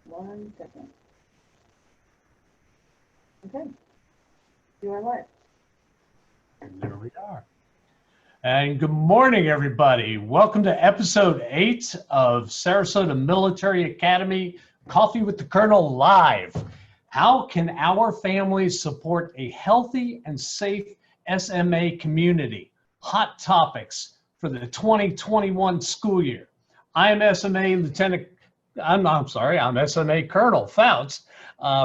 1 second. Okay, you are live. And there we are. And good morning, everybody. Welcome to episode 8 of Sarasota Military Academy Coffee with the Colonel Live. How can our families support a healthy and safe SMA community? Hot topics for the 2021 school year. I'm SMA Colonel Fout,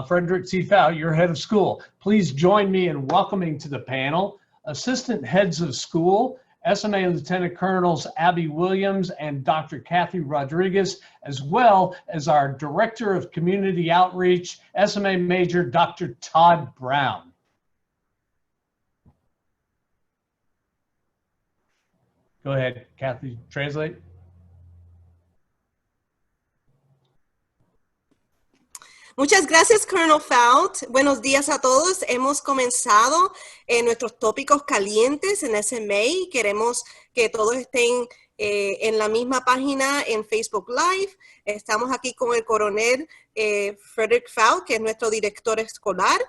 Frederick T. Fout, your head of school. Please join me in welcoming to the panel Assistant Heads of School, SMA Lieutenant Colonels Abby Williams and Dr. Kathy Rodriguez, as well as our Director of Community Outreach, SMA Major Dr. Todd Brown. Go ahead, Kathy, translate. Muchas gracias, Colonel Fout. Buenos días a todos. Hemos comenzado nuestros tópicos calientes en SMA. Queremos que todos estén en la misma página en Facebook Live. Estamos aquí con el coronel Frederick Fout, que es nuestro director escolar,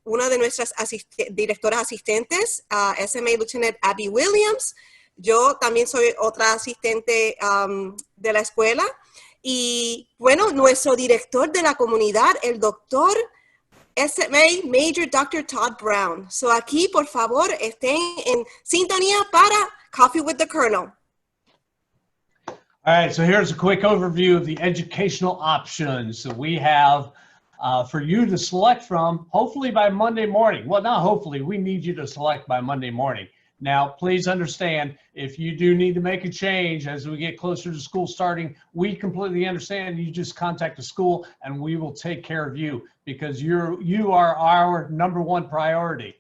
una de nuestras directoras asistentes, SMA Lieutenant Abby Williams. Yo también soy otra asistente de la escuela. Y bueno, nuestro director de la comunidad, el doctor SMA Major Dr. Todd Brown. So aquí, por favor, estén en sintonía para Coffee with the Colonel. All right, so here's a quick overview of the educational options that we have for you to select from, hopefully by Monday morning. Well, not hopefully, we need you to select by Monday morning. Now, please understand, if you do need to make a change as we get closer to school starting, we completely understand. You just contact the school and we will take care of you because you are our #1 priority.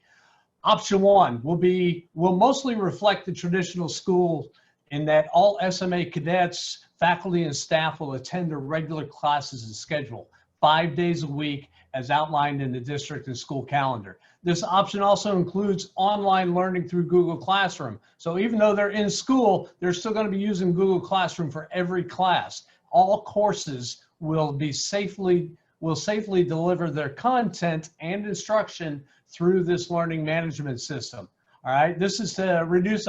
Option 1 will mostly reflect the traditional school in that all SMA cadets, faculty, and staff will attend their regular classes and schedule 5 days a week as outlined in the district and school calendar. This option also includes online learning through Google Classroom. So even though they're in school, they're still going to be using Google Classroom for every class. All courses will safely deliver their content and instruction through this learning management system. All right, this is to reduce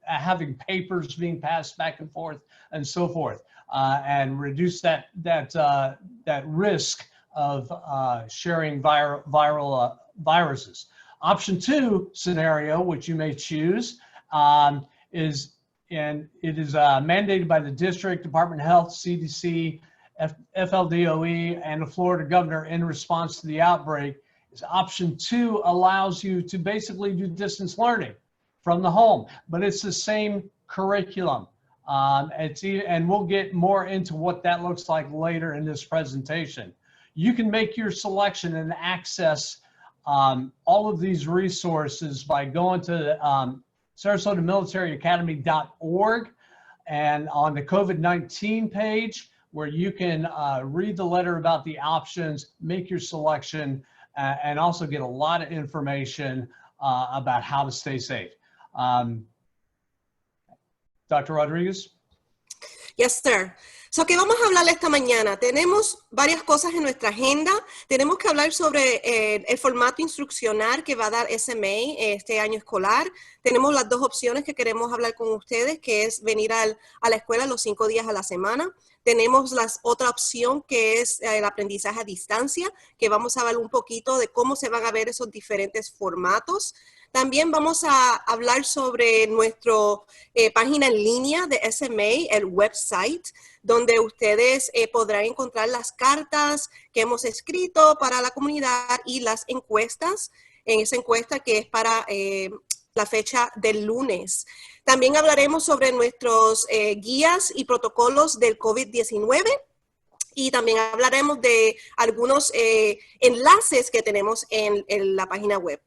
having papers being passed back and forth and so forth, and reduce that risk of sharing viruses. Option 2 scenario, which you may choose, is mandated by the district, Department of Health, CDC, FLDOE, and the Florida governor in response to the outbreak. Is option 2 allows you to basically do distance learning from the home, but it's the same curriculum. And we'll get more into what that looks like later in this presentation. You can make your selection and access all of these resources by going to SarasotaMilitaryAcademy.org and on the COVID-19 page, where you can read the letter about the options, make your selection, and also get a lot of information about how to stay safe. Dr. Rodriguez? Yes, sir. So, ¿qué vamos a hablar esta mañana? Tenemos varias cosas en nuestra agenda. Tenemos que hablar sobre el formato instruccional que va a dar SMA este año escolar. Tenemos las 2 opciones que queremos hablar con ustedes, que es venir a la escuela los 5 días a la semana. Tenemos la otra opción que es el aprendizaje a distancia, que vamos a hablar un poquito de cómo se van a ver esos diferentes formatos. También vamos a hablar sobre nuestra página en línea de SMA, el website, donde ustedes podrán encontrar las cartas que hemos escrito para la comunidad y las encuestas, en esa encuesta que es para la fecha del lunes. También hablaremos sobre nuestros guías y protocolos del COVID-19 y también hablaremos de algunos enlaces que tenemos en la página web.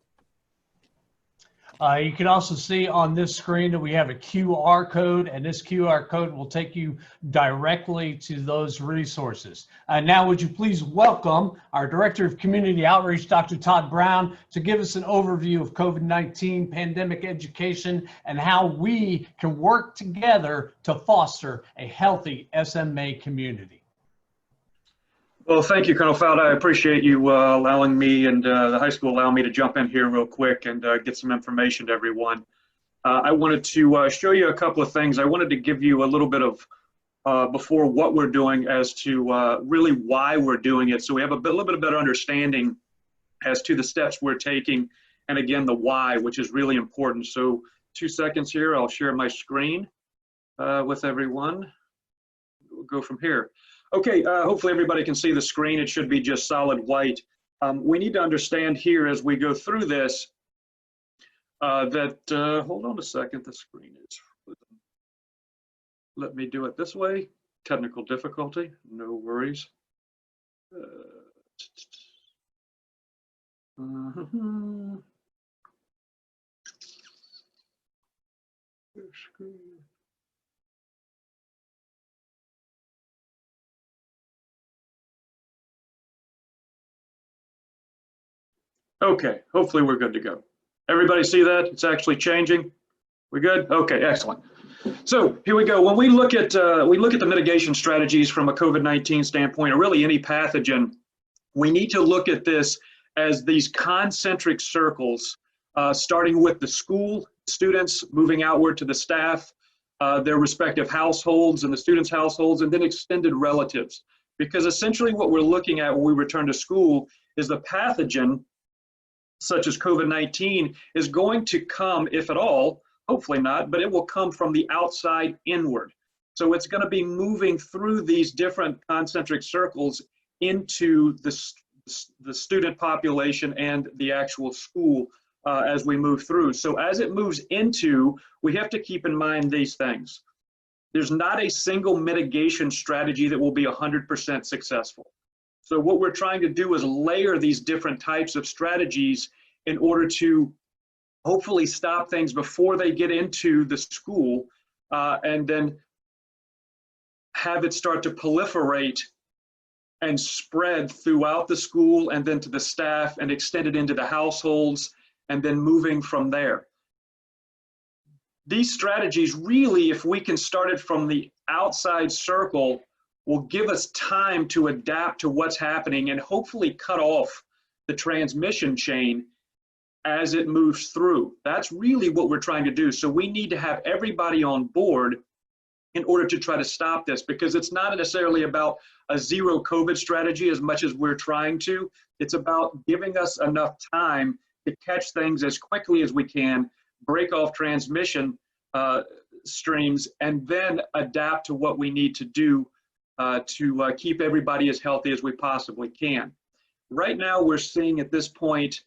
You can also see on this screen that we have a QR code, and this QR code will take you directly to those resources. Now, would you please welcome our Director of Community Outreach, Dr. Todd Brown, to give us an overview of COVID-19 pandemic education and how we can work together to foster a healthy SMA community. Well, thank you, Colonel Fout. I appreciate you allowing me and the high school allowing me to jump in here real quick and get some information to everyone. I wanted to show you a couple of things. I wanted to give you a little bit of before what we're doing as to really why we're doing it. So we have a little bit of better understanding as to the steps we're taking, and again, the why, which is really important. So 2 seconds here, I'll share my screen with everyone. We'll go from here. Okay, hopefully everybody can see the screen. It should be just solid white. We need to understand here as we go through this that, hold on a second, the screen is, let me do it this way. Technical difficulty, no worries. Okay, hopefully we're good to go. Everybody see that? It's actually changing. We good? Okay, excellent. So here we go. When we look at the mitigation strategies from a COVID-19 standpoint, or really any pathogen, we need to look at this as these concentric circles, starting with the school students, moving outward to the staff, their respective households and the students' households, and then extended relatives. Because essentially what we're looking at when we return to school is the pathogen, such as COVID-19, is going to come, if at all, hopefully not, but it will come from the outside inward. So it's going to be moving through these different concentric circles into the student population and the actual school as we move through. So as it moves into, we have to keep in mind these things. There's not a single mitigation strategy that will be 100% successful. So what we're trying to do is layer these different types of strategies in order to hopefully stop things before they get into the school and then have it start to proliferate and spread throughout the school and then to the staff and extend it into the households and then moving from there. These strategies really, if we can start it from the outside circle, will give us time to adapt to what's happening and hopefully cut off the transmission chain as it moves through. That's really what we're trying to do. So we need to have everybody on board in order to try to stop this, because it's not necessarily about a zero COVID strategy as much as we're trying to. It's about giving us enough time to catch things as quickly as we can, break off transmission streams, and then adapt to what we need to do to keep everybody as healthy as we possibly can. Right now, we're seeing at this point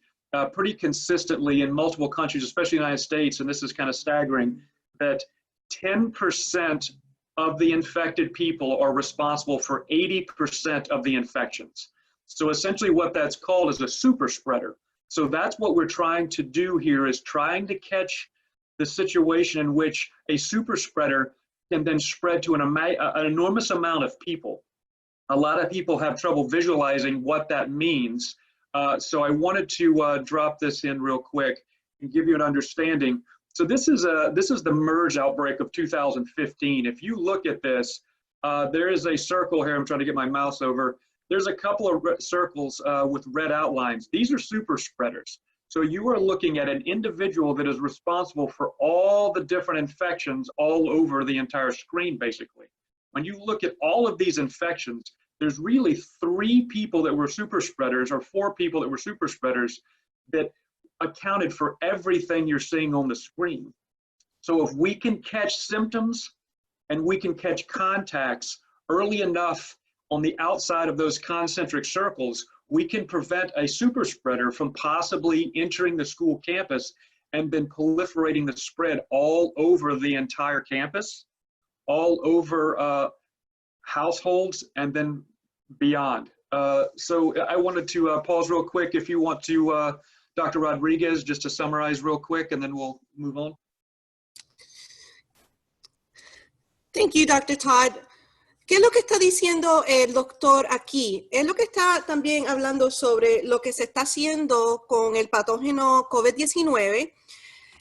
pretty consistently in multiple countries, especially the United States, and this is kind of staggering, that 10% of the infected people are responsible for 80% of the infections. So essentially what that's called is a super spreader. So that's what we're trying to do here, is trying to catch the situation in which a super spreader can then spread to an enormous amount of people. A lot of people have trouble visualizing what that means. So I wanted to drop this in real quick and give you an understanding. So this is the MERS outbreak of 2015. If you look at this, there is a circle here. I'm trying to get my mouse over. There's a couple of circles with red outlines. These are super spreaders. So you are looking at an individual that is responsible for all the different infections all over the entire screen, basically. When you look at all of these infections, there's really 3 people that were super spreaders, or 4 people that were super spreaders, that accounted for everything you're seeing on the screen. So if we can catch symptoms and we can catch contacts early enough on the outside of those concentric circles, we can prevent a super spreader from possibly entering the school campus and then proliferating the spread all over the entire campus, all over households, and then beyond. So I wanted to pause real quick if you want to, Dr. Rodriguez, just to summarize real quick, and then we'll move on. Thank you, Dr. Todd. ¿Qué es lo que está diciendo el doctor aquí? Es lo que está también hablando sobre lo que se está haciendo con el patógeno COVID-19.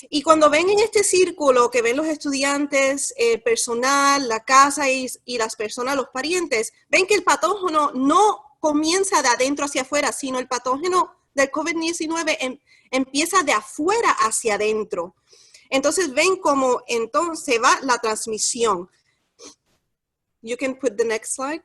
Y cuando ven en este círculo que ven los estudiantes, el personal, la casa y las personas, los parientes, ven que el patógeno no comienza de adentro hacia afuera, sino el patógeno del COVID-19 empieza de afuera hacia adentro. Entonces ven cómo entonces va la transmisión. You can put the next slide.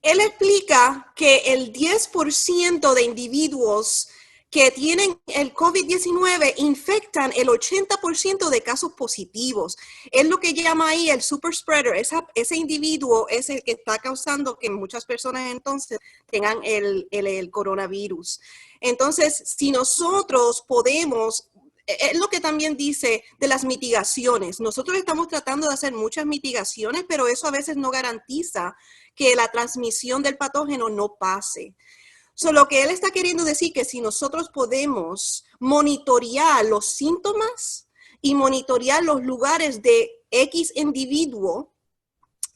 Él explica que el 10% de individuos que tienen el COVID-19 infectan el 80% de casos positivos. Es lo que llama ahí el super spreader. Ese individuo es el que está causando que muchas personas entonces tengan el coronavirus. Entonces, si nosotros podemos, es lo que también dice de las mitigaciones. Nosotros estamos tratando de hacer muchas mitigaciones, pero eso a veces no garantiza que la transmisión del patógeno no pase. Lo que él está queriendo decir que si nosotros podemos monitorear los síntomas y monitorear los lugares de X individuo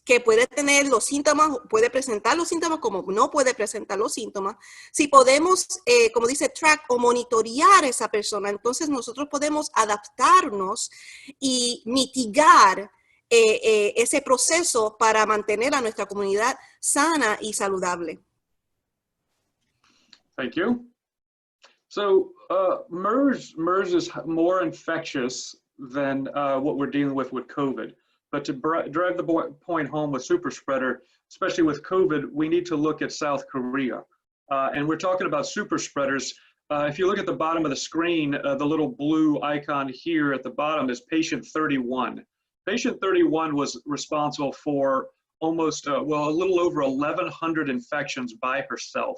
que puede tener los síntomas, puede presentar los síntomas como no puede presentar los síntomas, si podemos, como dice, track o monitorear a esa persona, entonces nosotros podemos adaptarnos y mitigar ese proceso para mantener a nuestra comunidad sana y saludable. Thank you. So MERS is more infectious than what we're dealing with COVID. But to drive the point home with super spreader, especially with COVID, we need to look at South Korea. And we're talking about super spreaders. If you look at the bottom of the screen, the little blue icon here at the bottom is patient 31. Patient 31 was responsible for almost, well, a little over 1,100 infections by herself.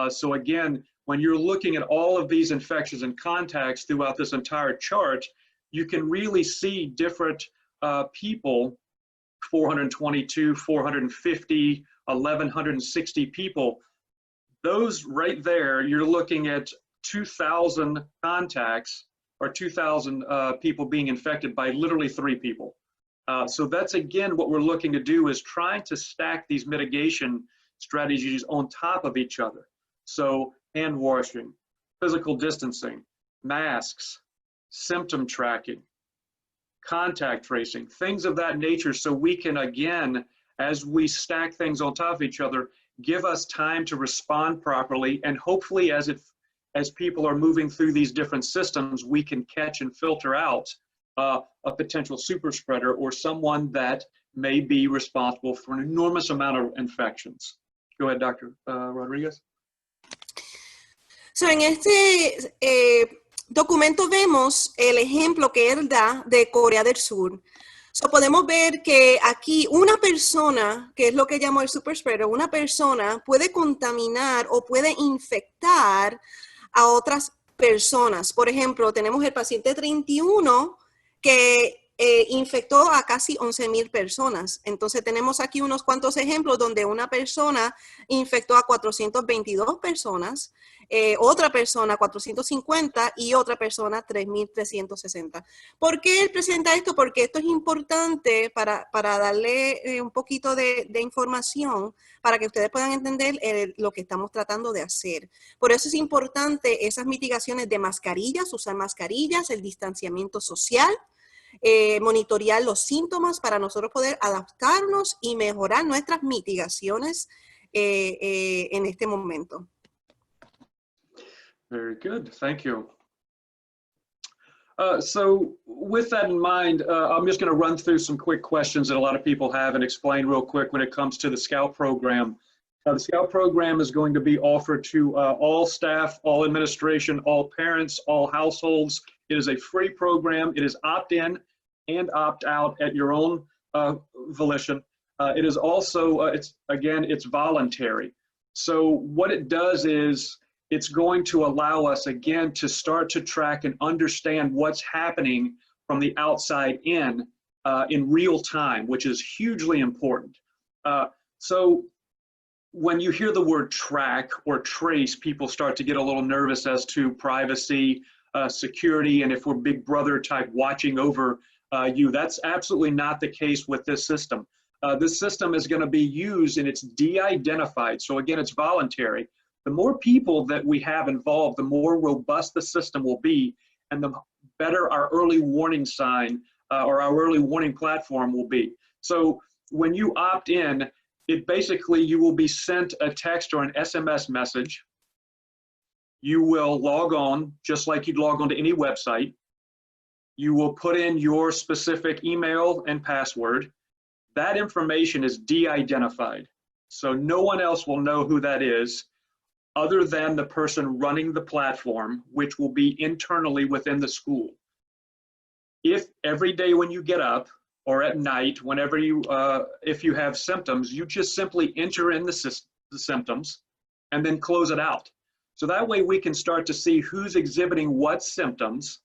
So again, when you're looking at all of these infections and contacts throughout this entire chart, you can really see different people, 422, 450, 1,160 people. Those right there, you're looking at 2,000 contacts or 2,000 people being infected by literally 3 people. So that's, again, what we're looking to do is trying to stack these mitigation strategies on top of each other. So hand washing, physical distancing, masks, symptom tracking, contact tracing, things of that nature, so we can, again, as we stack things on top of each other, give us time to respond properly, and hopefully as people are moving through these different systems, we can catch and filter out a potential super spreader or someone that may be responsible for an enormous amount of infections. Go ahead, Dr. Rodriguez. So en este documento vemos el ejemplo que él da de Corea del Sur. So podemos ver que aquí una persona, que es lo que llamó el super spreader, una persona puede contaminar o puede infectar a otras personas. Por ejemplo, tenemos el paciente 31 que infectó a casi 11,000 personas. Entonces tenemos aquí unos cuantos ejemplos donde una persona infectó a 422 personas, otra persona 450 y otra persona 3,360. ¿Por qué él presenta esto? Porque esto es importante para darle un poquito de información para que ustedes puedan entender lo que estamos tratando de hacer. Por eso es importante esas mitigaciones de mascarillas, usar mascarillas, el distanciamiento social, monitorear los síntomas para nosotros poder adaptarnos y mejorar nuestras mitigaciones en este momento. Very good, thank you. So with that in mind, I'm just going to run through some quick questions that a lot of people have and explain real quick when it comes to the Scout program. The Scout program is going to be offered to all staff, all administration, all parents, all households. It is a free program. It is opt-in and opt-out at your own volition. It is also, it's voluntary. So what it does is it's going to allow us, again, to start to track and understand what's happening from the outside in real time, which is hugely important. So when you hear the word track or trace, people start to get a little nervous as to privacy, security, and if we're big brother type watching over you. That's absolutely not the case with this system. This system is going to be used and it's de-identified. So again, it's voluntary. The more people that we have involved, the more robust the system will be, and the better our early warning sign or our early warning platform will be. So when you opt in, it basically, you will be sent a text or an SMS message. You will log on just like you'd log on to any website. You will put in your specific email and password. That information is de-identified. So no one else will know who that is other than the person running the platform, which will be internally within the school. If every day when you get up or at night, whenever you, if you have symptoms, you just simply enter in the symptoms and then close it out. So that way we can start to see who's exhibiting what symptoms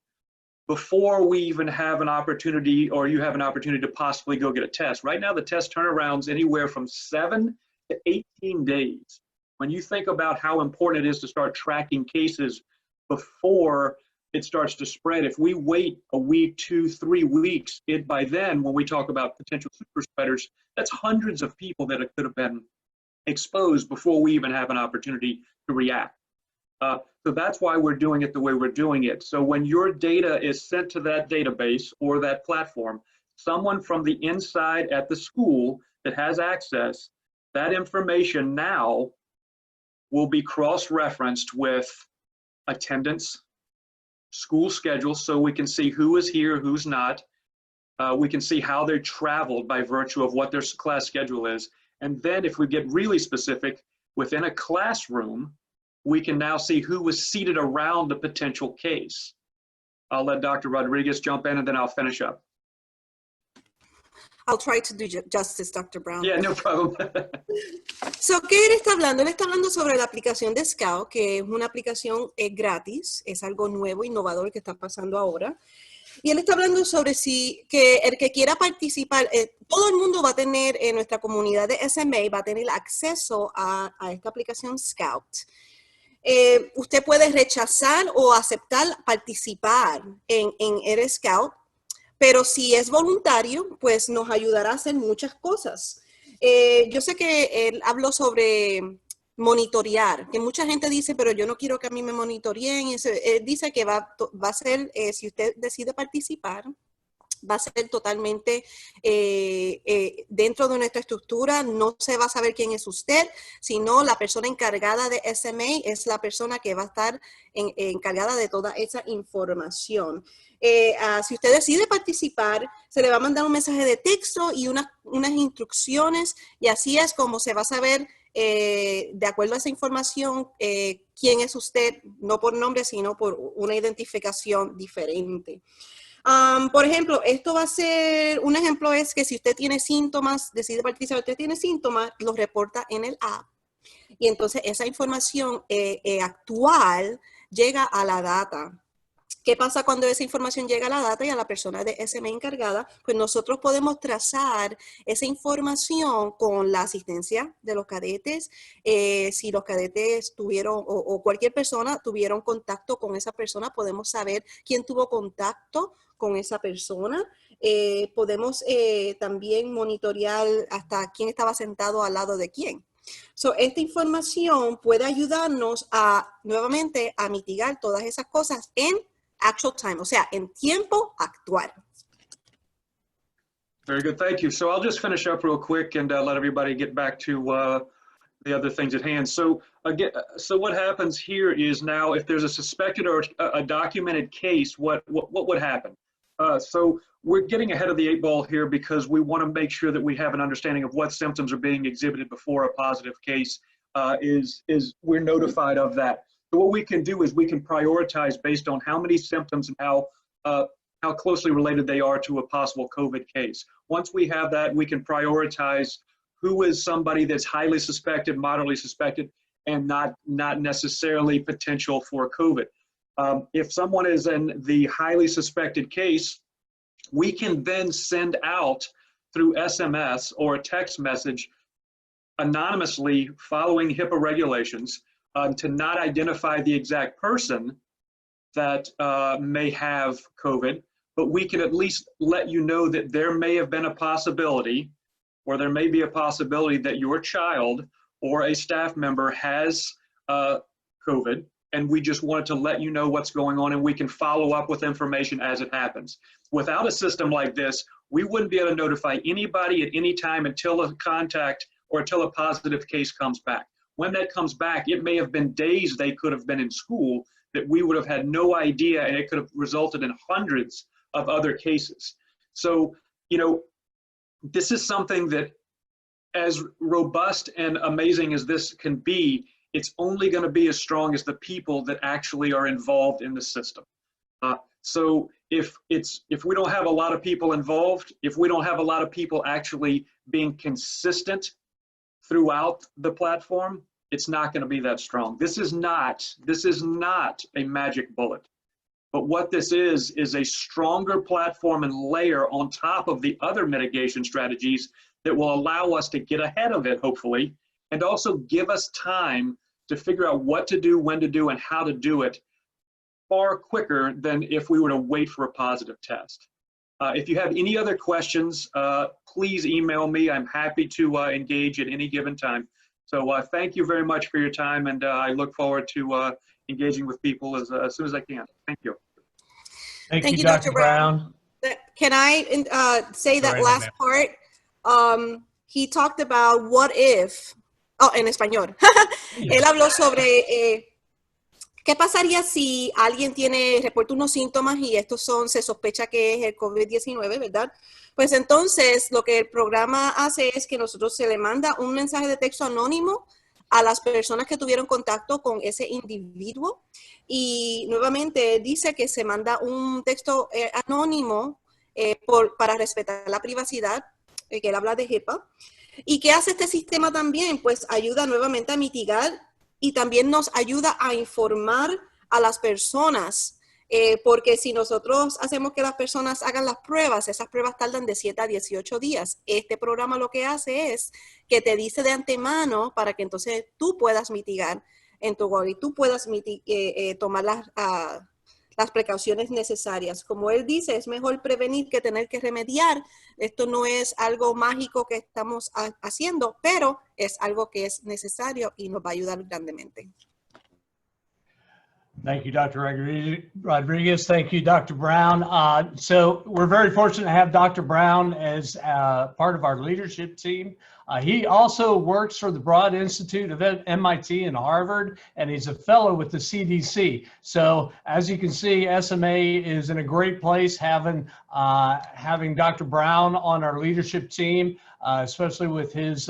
before we even have an opportunity, or you have an opportunity to possibly go get a test. Right now, the test turnaround's anywhere from 7 to 18 days. When you think about how important it is to start tracking cases before it starts to spread, if we wait a week, 2, 3 weeks, by then, when we talk about potential super spreaders, that's hundreds of people that could have been exposed before we even have an opportunity to react. So that's why we're doing it the way we're doing it. So when your data is sent to that database or that platform, someone from the inside at the school that has access, that information now will be cross-referenced with attendance, school schedules, so we can see who is here, who's not. We can see how they traveled by virtue of what their class schedule is. And then if we get really specific, within a classroom, we can now see who was seated around the potential case. I'll let Dr. Rodriguez jump in and then I'll finish up. I'll try to do justice, Dr. Brown. Yeah, no problem. So, ¿qué él está hablando? Él está hablando sobre la aplicación de Scout, que es una aplicación gratis, es algo nuevo, innovador que está pasando ahora. Y él está hablando sobre que el que quiera participar, todo el mundo va a tener, en nuestra comunidad de SMA, va a tener acceso a esta aplicación Scout. Usted puede rechazar o aceptar participar en el Scout, pero si es voluntario, pues nos ayudará a hacer muchas cosas. Yo sé que él habló sobre monitorear, que mucha gente dice, pero yo no quiero que a mí me monitoreen. Él dice que va a ser, si usted decide participar, va a ser totalmente dentro de nuestra estructura. No se va a saber quién es usted, sino la persona encargada de SMA es la persona que va a estar encargada de toda esa información. Si usted decide participar, se le va a mandar un mensaje de texto y unas instrucciones, y así es como se va a saber, de acuerdo a esa información, quién es usted, no por nombre, sino por una identificación diferente. Por ejemplo, esto va a ser, un ejemplo es que si usted tiene síntomas, decide participar, usted tiene síntomas, los reporta en el app. Y entonces esa información actual llega a la data. ¿Qué pasa cuando esa información llega a la data y a la persona de SMA encargada? Pues nosotros podemos trazar esa información con la asistencia de los cadetes. Si los cadetes tuvieron, o cualquier persona tuvieron contacto con esa persona, podemos saber quién tuvo contacto con esa persona. Podemos también monitorear hasta quién estaba sentado al lado de quién. So, esta información puede ayudarnos nuevamente a mitigar todas esas cosas en actual time, o sea, en tiempo actual. Very good, thank you. So I'll just finish up real quick and let everybody get back to the other things at hand. So again, so what happens here is now, if there's a suspected or a documented case, what would happen? So we're getting ahead of the 8 ball here because we want to make sure that we have an understanding of what symptoms are being exhibited before a positive case we're notified of that. So what we can do is we can prioritize based on how many symptoms and how closely related they are to a possible COVID case. Once we have that, we can prioritize who is somebody that's highly suspected, moderately suspected, and not necessarily potential for COVID. If someone is in the highly suspected case, we can then send out through SMS or a text message anonymously following HIPAA regulations to not identify the exact person that may have COVID, but we can at least let you know that there may have been a possibility, or there may be a possibility that your child or a staff member has COVID, and we just wanted to let you know what's going on, and we can follow up with information as it happens. Without a system like this, we wouldn't be able to notify anybody at any time until a contact or until a positive case comes back. When that comes back, it may have been days they could have been in school that we would have had no idea, and it could have resulted in hundreds of other cases. So, you know, this is something that, as robust and amazing as this can be, it's only going to be as strong as the people that actually are involved in the system. So if we don't have a lot of people involved, if we don't have a lot of people actually being consistent throughout the platform, it's not going to be that strong. This is not a magic bullet. But what this is a stronger platform and layer on top of the other mitigation strategies that will allow us to get ahead of it, hopefully, and also give us time to figure out what to do, when to do, and how to do it far quicker than if we were to wait for a positive test. If you have any other questions, please email me. I'm happy to engage at any given time. So thank you very much for your time, and I look forward to engaging with people as soon as I can. Thank you. Thank you, Dr. Brown. Can I say that Sorry, last part? He talked about what if, en español. Él habló sobre qué pasaría si alguien reporta unos síntomas y estos se sospecha que es el COVID-19, ¿verdad? Pues entonces lo que el programa hace es que nosotros se le manda un mensaje de texto anónimo a las personas que tuvieron contacto con ese individuo, y nuevamente dice que se manda un texto anónimo para respetar la privacidad, que él habla de HIPAA. ¿Y qué hace este sistema también? Pues ayuda nuevamente a mitigar y también nos ayuda a informar a las personas, porque si nosotros hacemos que las personas hagan las pruebas, esas pruebas tardan de 7 a 18 días. Este programa lo que hace es que te dice de antemano para que entonces tú puedas mitigar en tu hogar y tú puedas tomar las precauciones necesarias. Como él dice, es mejor prevenir que tener que remediar. Esto no es algo mágico que estamos haciendo, pero es algo que es necesario y nos va a ayudar grandemente. Thank you, Dr. Rodriguez. Thank you, Dr. Brown. So we're very fortunate to have Dr. Brown as part of our leadership team. He also works for the Broad Institute of MIT and Harvard, and he's a fellow with the CDC. So as you can see, SMA is in a great place having Dr. Brown on our leadership team, especially with his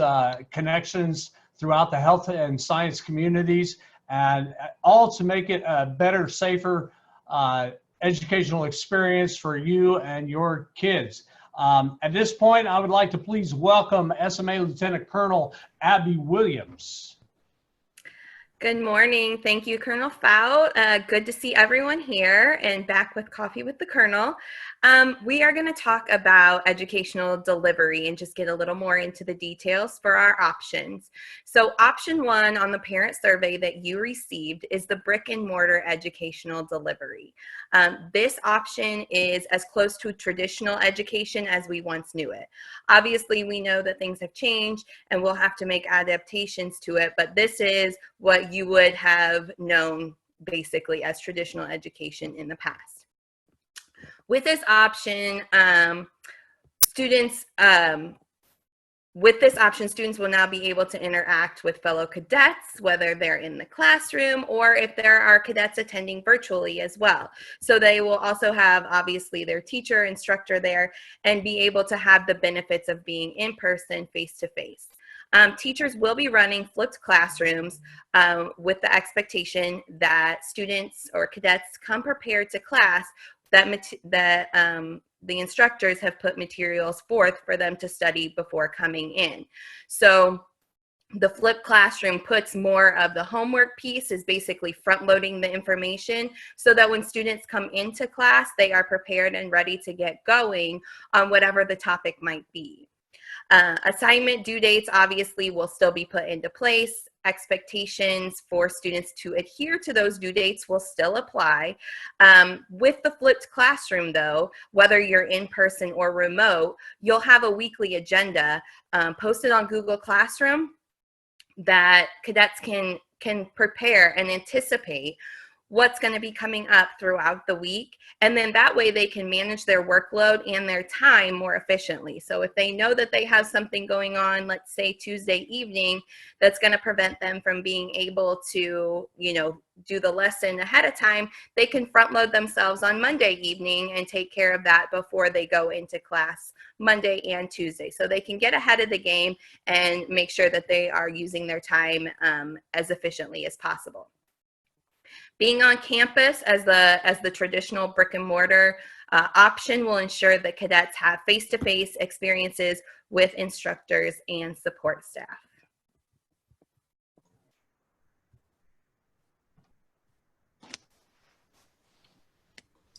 connections throughout the health and science communities, and all to make it a better, safer educational experience for you and your kids. At this point, I would like to please welcome SMA Lieutenant Colonel Abby Williams. Good morning. Thank you, Colonel Fout. Good to see everyone here and back with Coffee with the Colonel. We are going to talk about educational delivery and just get a little more into the details for our options. So option 1 on the parent survey that you received is the brick and mortar educational delivery. This option is as close to traditional education as we once knew it. Obviously, we know that things have changed and we'll have to make adaptations to it, but this is what you would have known basically as traditional education in the past. With this option, students will now be able to interact with fellow cadets, whether they're in the classroom or if there are cadets attending virtually as well. So they will also have, obviously, their teacher, instructor there, and be able to have the benefits of being in person, face-to-face. Teachers will be running flipped classrooms with the expectation that students or cadets come prepared to class, that the instructors have put materials forth for them to study before coming in. So the flipped classroom puts more of the homework piece, is basically front loading the information so that when students come into class, they are prepared and ready to get going on whatever the topic might be. Assignment due dates obviously will still be put into place. Expectations for students to adhere to those due dates will still apply. With the flipped classroom though, whether you're in person or remote, you'll have a weekly agenda posted on Google Classroom that cadets can prepare and anticipate what's going to be coming up throughout the week. And then that way they can manage their workload and their time more efficiently. So if they know that they have something going on, let's say Tuesday evening, that's going to prevent them from being able to, do the lesson ahead of time, they can front load themselves on Monday evening and take care of that before they go into class Monday and Tuesday. So they can get ahead of the game and make sure that they are using their time as efficiently as possible. Being on campus as the traditional brick and mortar option will ensure that cadets have face-to-face experiences with instructors and support staff.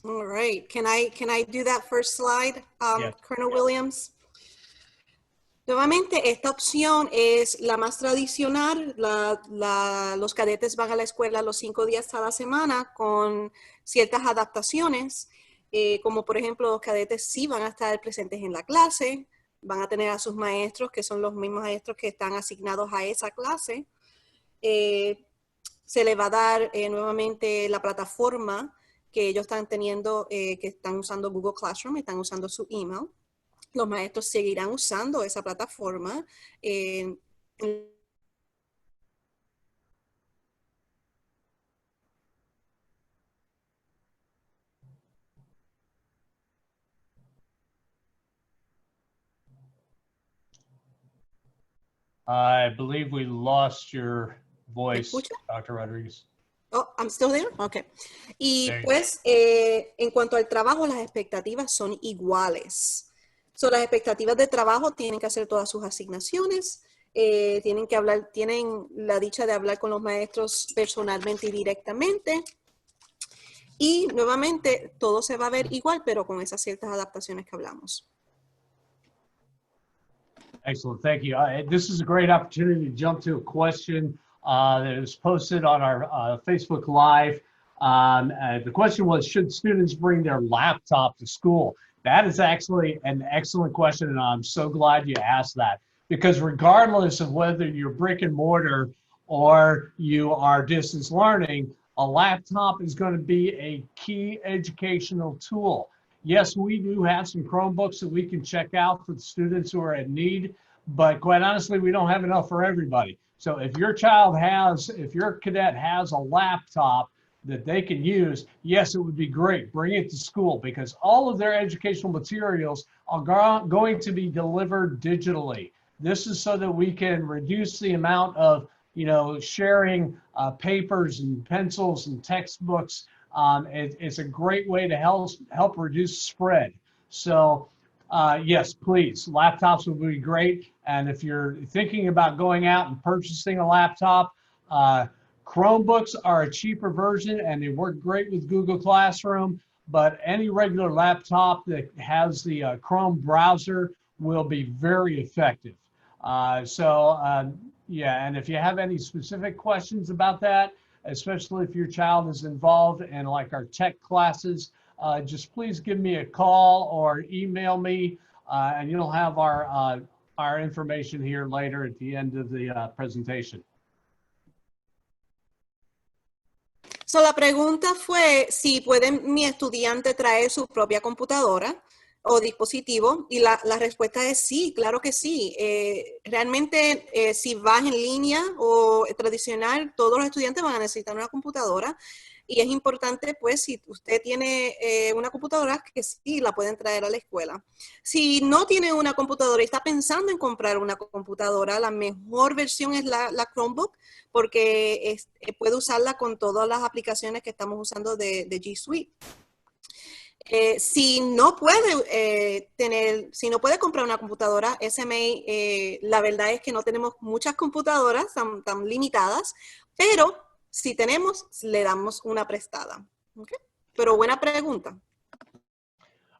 All right, can I do that first slide, Yes. Colonel Williams? Nuevamente, esta opción es la más tradicional. Los cadetes van a la escuela los 5 días a la semana con ciertas adaptaciones, como por ejemplo los cadetes sí van a estar presentes en la clase, van a tener a sus maestros, que son los mismos maestros que están asignados a esa clase. Se les va a dar nuevamente la plataforma que ellos están teniendo, que están usando Google Classroom, están usando su email. Los maestros seguirán usando esa plataforma. I believe we lost your voice, ¿Me escucha? Dr. Rodriguez. Oh, I'm still there? Okay. Y There you pues, en cuanto al trabajo, las expectativas son iguales. So, las expectativas de trabajo tienen que hacer todas sus asignaciones, tienen la dicha de hablar con los maestros personalmente y directamente. Y nuevamente, todo se va a ver igual, pero con esas ciertas adaptaciones que hablamos. Excellent, thank you. This is a great opportunity to jump to a question that was posted on our Facebook Live. The question was, should students bring their laptop to school? That is actually an excellent question, and I'm so glad you asked that, because regardless of whether you're brick and mortar or you are distance learning, a laptop is going to be a key educational tool. Yes, we do have some Chromebooks that we can check out for the students who are in need, but quite honestly, we don't have enough for everybody. So if your cadet has a laptop that they can use, yes, it would be great. Bring it to school, because all of their educational materials are going to be delivered digitally. This is so that we can reduce the amount of, sharing papers and pencils and textbooks. It's a great way to help reduce spread. So yes, please, laptops would be great. And if you're thinking about going out and purchasing a laptop, Chromebooks are a cheaper version and they work great with Google Classroom, but any regular laptop that has the Chrome browser will be very effective. Yeah, and if you have any specific questions about that, especially if your child is involved in like our tech classes, just please give me a call or email me, and you'll have our information here later at the end of the presentation. So, la pregunta fue si puede mi estudiante traer su propia computadora o dispositivo, y la respuesta es sí, claro que sí. Realmente, si vas en línea o tradicional, todos los estudiantes van a necesitar una computadora, y es importante, pues, si usted tiene una computadora, que sí la pueden traer a la escuela. Si no tiene una computadora y está pensando en comprar una computadora, la mejor versión es la Chromebook, porque puede usarla con todas las aplicaciones que estamos usando de G Suite. Si no puede comprar una computadora, SMA, la verdad es que no tenemos muchas computadoras tan limitadas, pero si tenemos, le damos una prestada. Okay? Pero buena pregunta.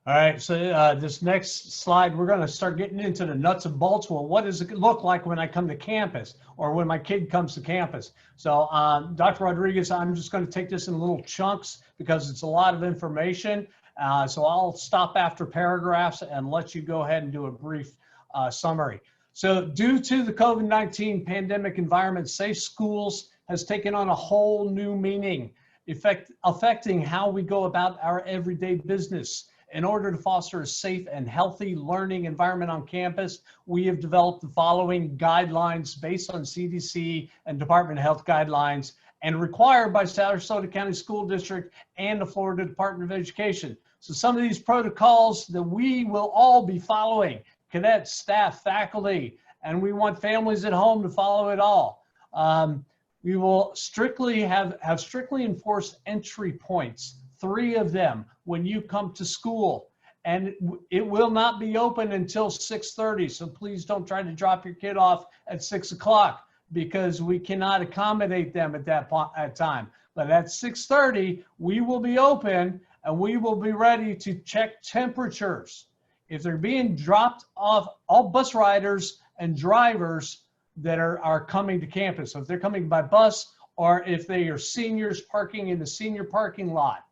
All right, so this next slide, we're going to start getting into the nuts and bolts. Well, what does it look like when I come to campus, or when my kid comes to campus? So Dr. Rodriguez, I'm just going to take this in little chunks because it's a lot of information. So I'll stop after paragraphs and let you go ahead and do a brief summary. So due to the COVID-19 pandemic environment, safe schools has taken on a whole new meaning. affecting how we go about our everyday business. In order to foster a safe and healthy learning environment on campus, we have developed the following guidelines based on CDC and Department of Health guidelines and required by Sarasota County School District and the Florida Department of Education. So some of these protocols that we will all be following, cadets, staff, faculty, and we want families at home to follow it all. We will strictly have strictly enforced entry points, 3 of them when you come to school, and it will not be open until 6:30. So please don't try to drop your kid off at 6 o'clock because we cannot accommodate them at that time. But at 6:30, we will be open and we will be ready to check temperatures. If they're being dropped off, all bus riders and drivers that are coming to campus, so if they're coming by bus or if they are seniors parking in the senior parking lot,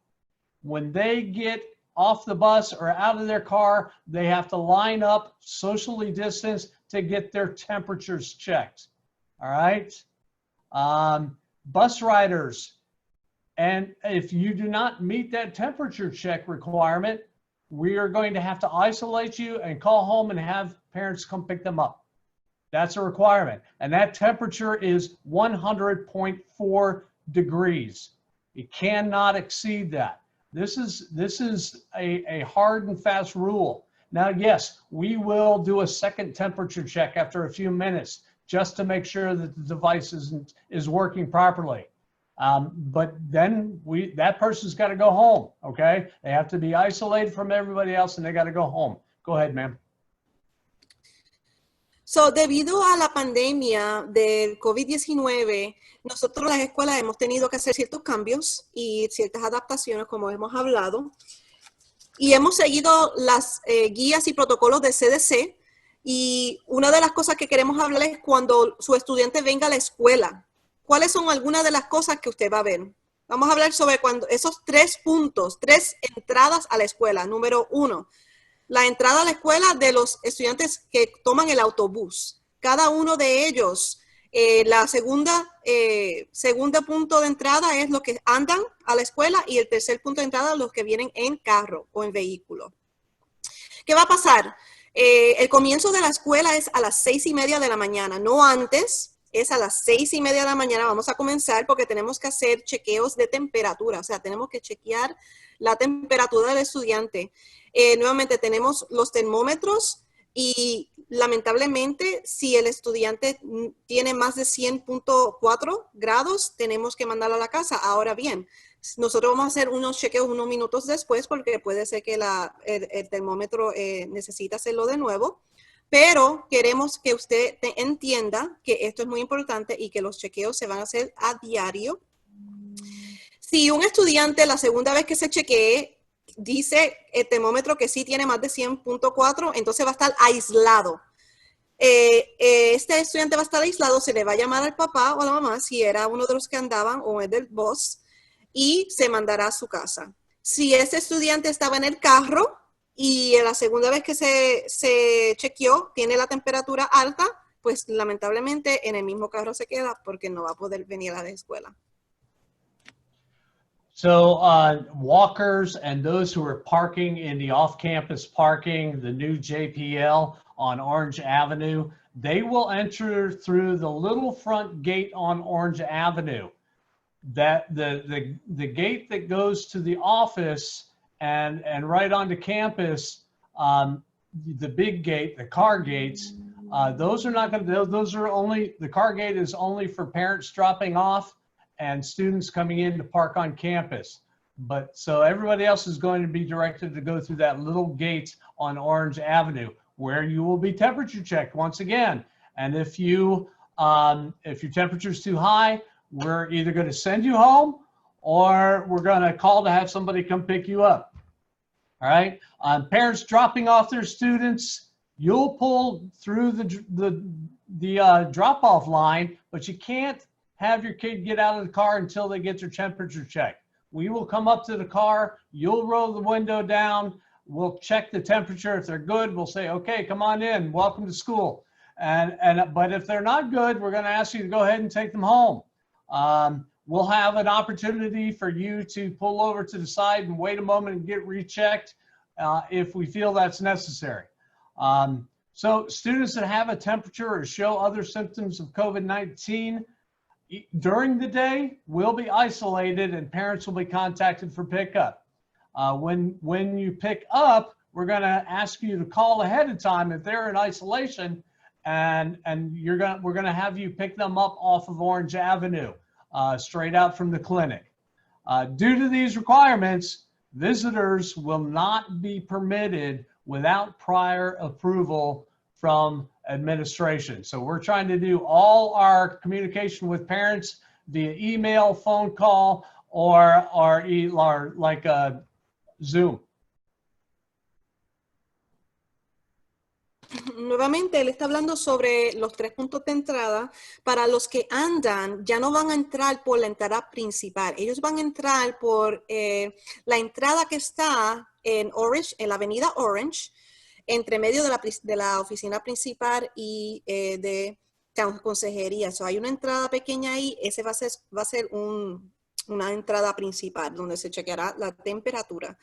when they get off the bus or out of their car, they have to line up socially distanced to get their temperatures checked. All right. Bus riders, and if you do not meet that temperature check requirement, we are going to have to isolate you and call home and have parents come pick them up. That's a requirement. And that temperature is 100.4 degrees. You cannot exceed that. This is a hard and fast rule. Now, yes, we will do a second temperature check after a few minutes just to make sure that the device is working properly. But then that person's got to go home, okay? They have to be isolated from everybody else and they got to go home. Go ahead, ma'am. So, debido a la pandemia del COVID-19, nosotros las escuelas hemos tenido que hacer ciertos cambios y ciertas adaptaciones, como hemos hablado, y hemos seguido las guías y protocolos de CDC, y una de las cosas que queremos hablar es cuando su estudiante venga a la escuela. ¿Cuáles son algunas de las cosas que usted va a ver? Vamos a hablar sobre cuando esos 3 puntos, 3 entradas a la escuela. Número 1. La entrada a la escuela de los estudiantes que toman el autobús. Cada uno de ellos, la segunda punto de entrada es los que andan a la escuela y el tercer punto de entrada los que vienen en carro o en vehículo. ¿Qué va a pasar? El comienzo de la escuela es a las 6:30 de la mañana, no antes, es a las 6:30 de la mañana. Vamos a comenzar porque tenemos que hacer chequeos de temperatura, o sea, tenemos que chequear la temperatura del estudiante. Nuevamente tenemos los termómetros y lamentablemente si el estudiante tiene más de 100.4 grados, tenemos que mandarlo a la casa. Ahora bien, nosotros vamos a hacer unos chequeos unos minutos después porque puede ser que el termómetro necesita hacerlo de nuevo, pero queremos que usted entienda que esto es muy importante y que los chequeos se van a hacer a diario. Si un estudiante la segunda vez que se chequee dice el termómetro que sí tiene más de 100.4, entonces va a estar aislado. Este estudiante va a estar aislado, se le va a llamar al papá o a la mamá, si era uno de los que andaban o es del bus, y se mandará a su casa. Si ese estudiante estaba en el carro y la segunda vez que se chequeó tiene la temperatura alta, pues lamentablemente en el mismo carro se queda porque no va a poder venir a la escuela. So walkers and those who are parking in the off-campus parking, the new JPL on Orange Avenue, they will enter through the little front gate on Orange Avenue. That the gate that goes to the office and right onto campus, the big gate, the car gates, those are not going to, those are only, the car gate is only for parents dropping off and students coming in to park on campus. But so everybody else is going to be directed to go through that little gate on Orange Avenue where you will be temperature checked once again. And if your temperature is too high, we're either going to send you home or we're going to call to have somebody come pick you up. All right. Parents dropping off their students, you'll pull through the drop-off line, but you can't have your kid get out of the car until they get their temperature checked. We will come up to the car, you'll roll the window down, we'll check the temperature. If they're good, we'll say, okay, come on in, welcome to school. But if they're not good, we're going to ask you to go ahead and take them home. we'll have an opportunity for you to pull over to the side and wait a moment and get rechecked if we feel that's necessary. So students that have a temperature or show other symptoms of COVID-19 during the day will be isolated and parents will be contacted for pickup. When you pick up, we're going to ask you to call ahead of time if they're in isolation, and we're going to have you pick them up off of Orange Avenue, straight out from the clinic. Due to these requirements, visitors will not be permitted without prior approval from administration. So we're trying to do all our communication with parents via email, phone call, or like Zoom. Nuevamente, él está hablando sobre los 3 puntos de entrada. Para los que andan, ya no van a entrar por la entrada principal. Ellos van a entrar por la entrada que está en Orange, en la avenida Orange, entre medio de la oficina principal y de consejería. So, hay una entrada pequeña ahí. Ese va a ser una entrada principal donde se chequeará la temperatura.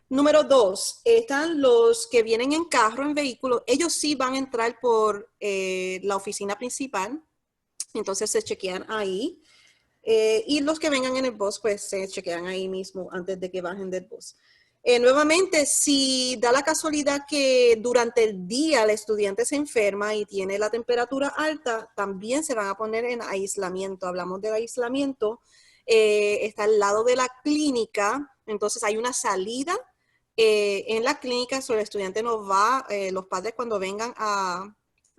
Número 2, están los que vienen en carro, en vehículo. Ellos sí van a entrar por la oficina principal. Entonces se chequean ahí. Y los que vengan en el bus, pues se chequean ahí mismo antes de que bajen del bus. Nuevamente, si da la casualidad que durante el día el estudiante se enferma y tiene la temperatura alta, también se van a poner en aislamiento. Hablamos del aislamiento. Está al lado de la clínica. Entonces hay una salida en la clínica. So el estudiante no va, los padres cuando vengan a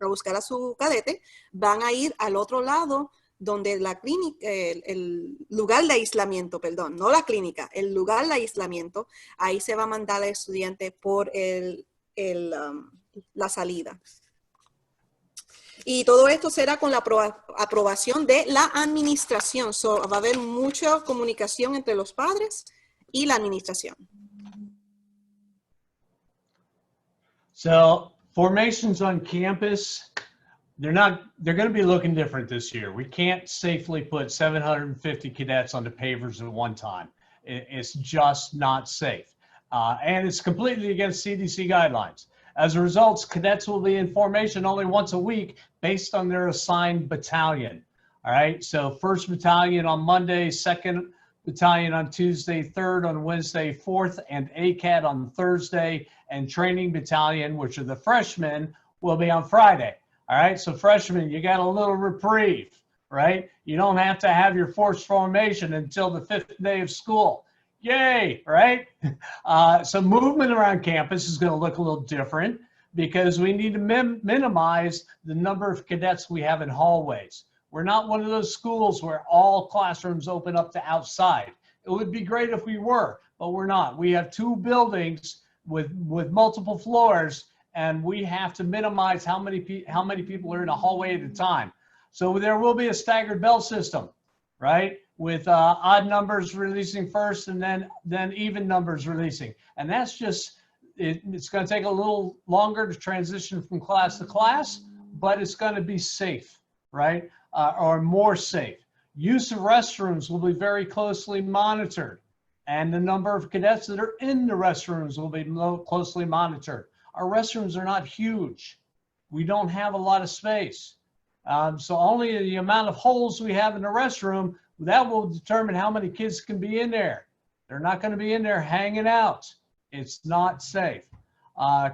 buscar a su cadete, van a ir al otro lado donde la clínica, el lugar de aislamiento, perdón, no la clínica, el lugar de aislamiento, ahí se va a mandar al estudiante por la salida. Y todo esto será con la aprobación de la administración. So, va a haber mucha comunicación entre los padres y la administración. So formations on campus, they're going to be looking different this year. We can't safely put 750 cadets on the pavers at one time. It's just not safe. And it's completely against CDC guidelines. As a result, cadets will be in formation only once a week based on their assigned battalion. All right, so 1st Battalion on Monday, 2nd Battalion on Tuesday, 3rd on Wednesday, 4th and ACAT on Thursday, and Training Battalion, which are the freshmen, will be on Friday. All right, so freshmen, you got a little reprieve, right? You don't have to have your forced formation until the 5th day of school. Yay, right? So movement around campus is going to look a little different because we need to minimize the number of cadets we have in hallways. We're not one of those schools where all classrooms open up to outside. It would be great if we were, but we're not. We have 2 buildings with multiple floors, and we have to minimize how many people are in a hallway at a time. So there will be a staggered bell system, right? With odd numbers releasing first and then even numbers releasing. And that's just, it's going to take a little longer to transition from class to class, but it's going to be safe, right? Or more safe. Use of restrooms will be very closely monitored, and the number of cadets that are in the restrooms will be closely monitored. Our restrooms are not huge. We don't have a lot of space. So only the amount of holes we have in the restroom, that will determine how many kids can be in there. They're not going to be in there hanging out. It's not safe.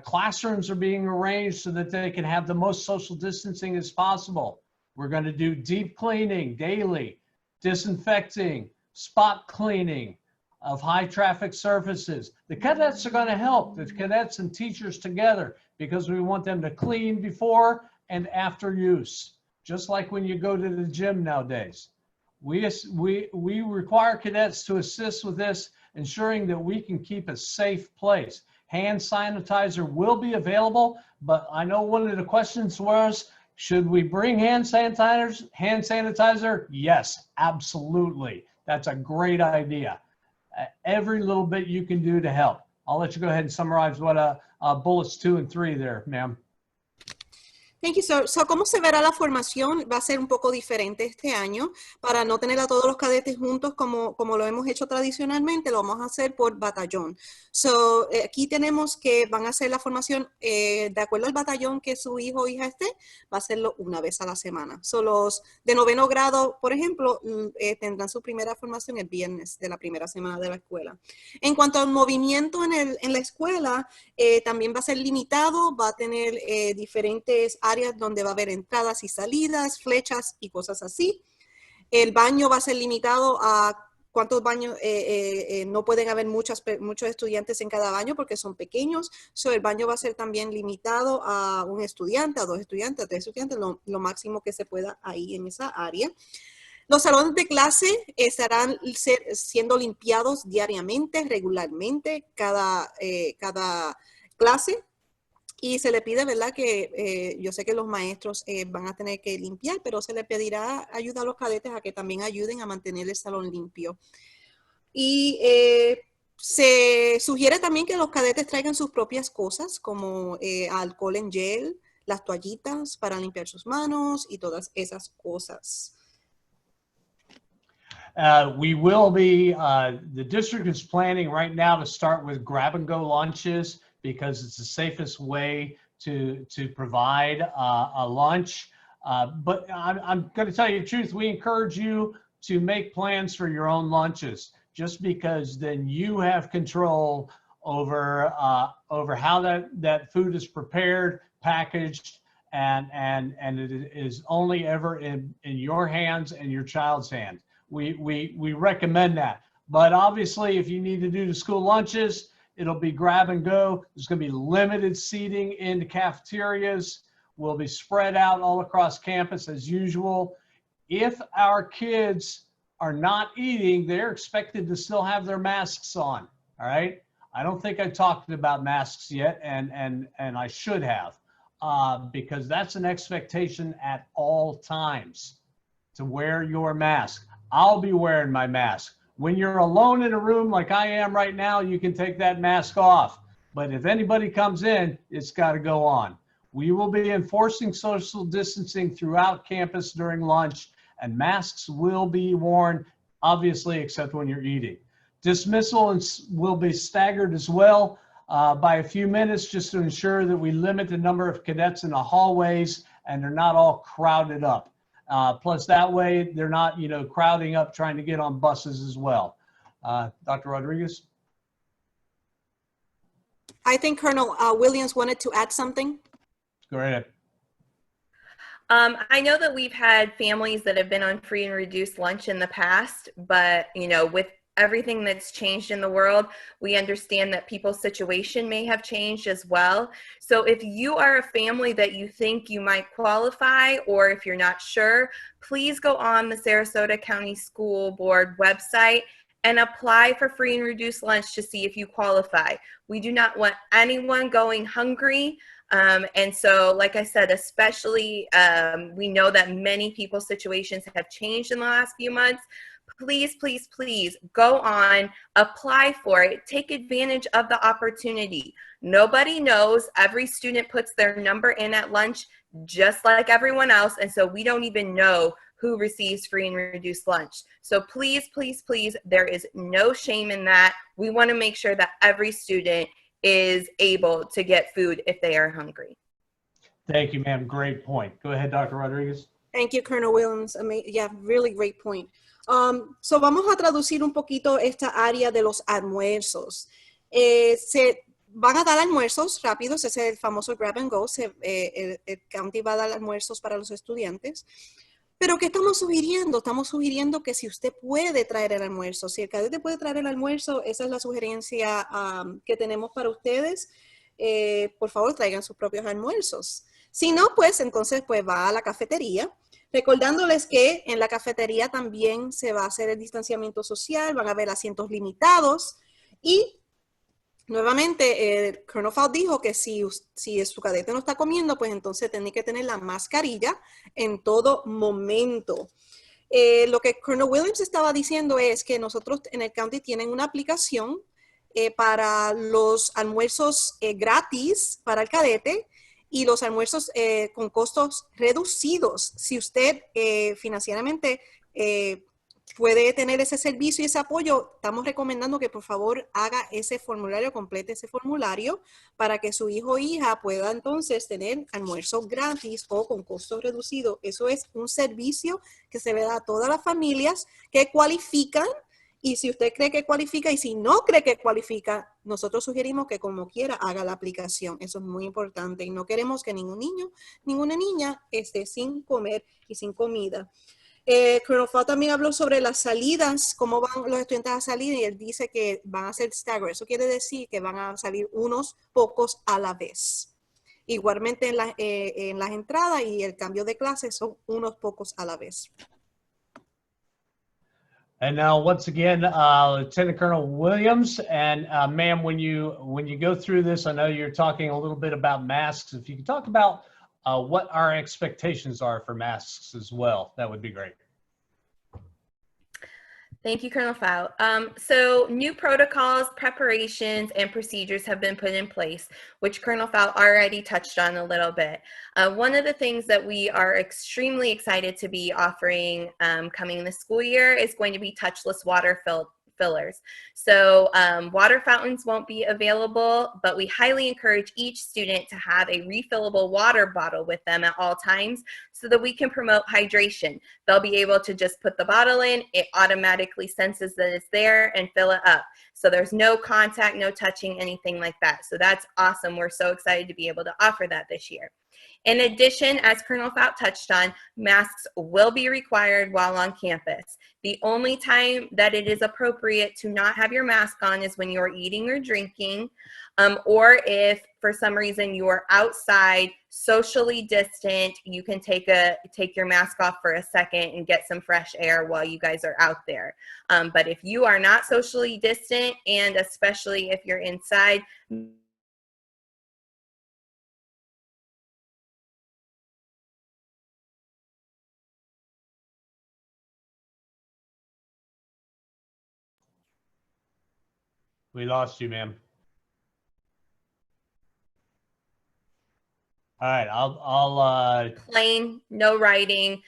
Classrooms are being arranged so that they can have the most social distancing as possible. We're going to do deep cleaning daily, disinfecting, spot cleaning of high traffic surfaces. The cadets are going to help, the cadets and teachers together, because we want them to clean before and after use, just like when you go to the gym nowadays. We require cadets to assist with this, ensuring that we can keep a safe place. Hand sanitizer will be available, but I know one of the questions was, should we bring hand sanitizer? Yes, absolutely. That's a great idea. Every little bit you can do to help. I'll let you go ahead and summarize what bullets 2 and 3 there, ma'am. Thank you, sir. So, ¿cómo se verá la formación? Va a ser un poco diferente este año. Para no tener a todos los cadetes juntos como lo hemos hecho tradicionalmente, lo vamos a hacer por batallón. So, aquí tenemos que van a hacer la formación de acuerdo al batallón que su hijo o hija esté, va a hacerlo una vez a la semana. So, los de 9º grado, por ejemplo, tendrán su primera formación el viernes de la primera semana de la escuela. En cuanto al movimiento en la escuela, también va a ser limitado, va a tener diferentes áreas donde va a haber entradas y salidas, flechas y cosas así. El baño va a ser limitado a cuántos baños, no pueden haber muchos estudiantes en cada baño porque son pequeños. So, el baño va a ser también limitado a un estudiante, a 2 estudiantes, a 3 estudiantes, lo máximo que se pueda ahí en esa área. Los salones de clase estarán siendo limpiados diariamente, regularmente, cada clase. Y se le pide, ¿verdad? Que yo sé que los maestros van a tener que limpiar, pero se le pedirá ayuda a los cadetes a que también ayuden a mantener el salón limpio. Y se sugiere también que los cadetes traigan sus propias cosas, como alcohol en gel, las toallitas para limpiar sus manos y todas esas cosas. We will be, the district is planning right now to start with grab-and-go lunches because it's the safest way to provide a lunch. But I'm going to tell you the truth. We encourage you to make plans for your own lunches, just because then you have control over how that food is prepared, packaged, and it is only ever in your hands and your child's hand. We recommend that. But obviously, if you need to do the school lunches, it'll be grab and go. There's going to be limited seating in the cafeterias. We'll be spread out all across campus as usual. If our kids are not eating, they're expected to still have their masks on. All right. I don't think I talked about masks yet, and I should have, because that's an expectation at all times to wear your mask. I'll be wearing my mask. When you're alone in a room like I am right now, you can take that mask off. But if anybody comes in, it's got to go on. We will be enforcing social distancing throughout campus during lunch, and masks will be worn, obviously, except when you're eating. Dismissal will be staggered as well by a few minutes, just to ensure that we limit the number of cadets in the hallways and they're not all crowded up. Plus that way they're not, crowding up trying to get on buses as well. Dr. Rodriguez? I think Colonel Williams wanted to add something. Go ahead. I know that we've had families that have been on free and reduced lunch in the past, but with everything that's changed in the world, we understand that people's situation may have changed as well. So if you are a family that you think you might qualify, or if you're not sure, please go on the Sarasota County School Board website and apply for free and reduced lunch to see if you qualify. We do not want anyone going hungry. And so, like I said, especially we know that many people's situations have changed in the last few months. Please, please, please go on, apply for it, take advantage of the opportunity. Nobody knows. Every student puts their number in at lunch just like everyone else. And so we don't even know who receives free and reduced lunch. So please, please, please, there is no shame in that. We want to make sure that every student is able to get food if they are hungry. Thank you, ma'am. Great point. Go ahead, Dr. Rodriguez. Thank you, Colonel Williams. Yeah, really great point. So vamos a traducir un poquito esta área de los almuerzos. Se van a dar almuerzos rápidos, ese es el famoso grab and go. El county va a dar almuerzos para los estudiantes. Pero ¿qué estamos sugiriendo? Estamos sugiriendo que si usted puede traer el almuerzo, si el cadete puede traer el almuerzo, esa es la sugerencia que tenemos para ustedes. Por favor, traigan sus propios almuerzos. Si no, pues entonces va a la cafetería. Recordándoles que en la cafetería también se va a hacer el distanciamiento social, van a haber asientos limitados y nuevamente Colonel Fout dijo que si su cadete no está comiendo, pues entonces tiene que tener la mascarilla en todo momento. Lo que Colonel Williams estaba diciendo es que nosotros en el county tienen una aplicación para los almuerzos gratis para el cadete. y los almuerzos con costos reducidos. Si usted financieramente puede tener ese servicio y ese apoyo, estamos recomendando que por favor haga ese formulario, complete ese formulario para que su hijo o hija pueda entonces tener almuerzos gratis o con costos reducidos. Eso es un servicio que se le da a todas las familias que cualifican. Y si usted cree que cualifica y si no cree que cualifica, nosotros sugerimos que como quiera haga la aplicación. Eso es muy importante y no queremos que ningún niño, ninguna niña esté sin comer y sin comida. Colonel Fout también habló sobre las salidas, cómo van los estudiantes a salir y él dice que van a ser stagger. Eso quiere decir que van a salir unos pocos a la vez. Igualmente en las entradas y el cambio de clases son unos pocos a la vez. And now, once again, Lieutenant Colonel Williams, and ma'am, when you go through this, I know you're talking a little bit about masks. If you could talk about what our expectations are for masks as well, that would be great. Thank you, Colonel Fout. So new protocols, preparations, and procedures have been put in place, which Colonel Fout already touched on a little bit. One of the things that we are extremely excited to be offering coming this school year is going to be touchless water fillers. So water fountains won't be available, but we highly encourage each student to have a refillable water bottle with them at all times so that we can promote hydration. They'll be able to just put the bottle in, it automatically senses that it's there and fill it up. So there's no contact, no touching, anything like that. So that's awesome. We're so excited to be able to offer that this year. In addition, as Colonel Fout touched on, masks will be required while on campus. The only time that it is appropriate to not have your mask on is when you're eating or drinking, or if for some reason you are outside, socially distant, you can take your mask off for a second and get some fresh air while you guys are out there. But if you are not socially distant, and especially if you're inside, We lost you, ma'am. All right, I'll plain, no writing,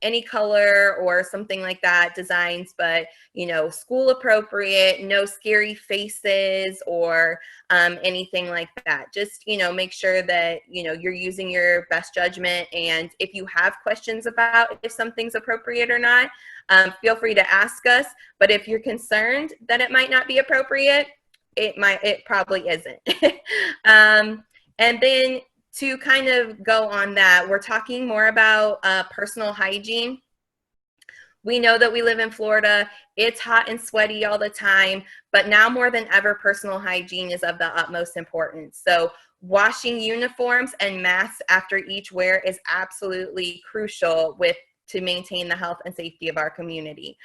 any color or something like that, designs, but you know, school appropriate, no scary faces or anything like that. Just, you know, make sure that, you know, you're using your best judgment, and if you have questions about if something's appropriate or not, feel free to ask us. But if you're concerned that it might not be appropriate, it probably isn't. And then to kind of go on that, we're talking more about personal hygiene. We know that we live in Florida. It's hot and sweaty all the time, but now more than ever, personal hygiene is of the utmost importance. So washing uniforms and masks after each wear is absolutely crucial to maintain the health and safety of our community.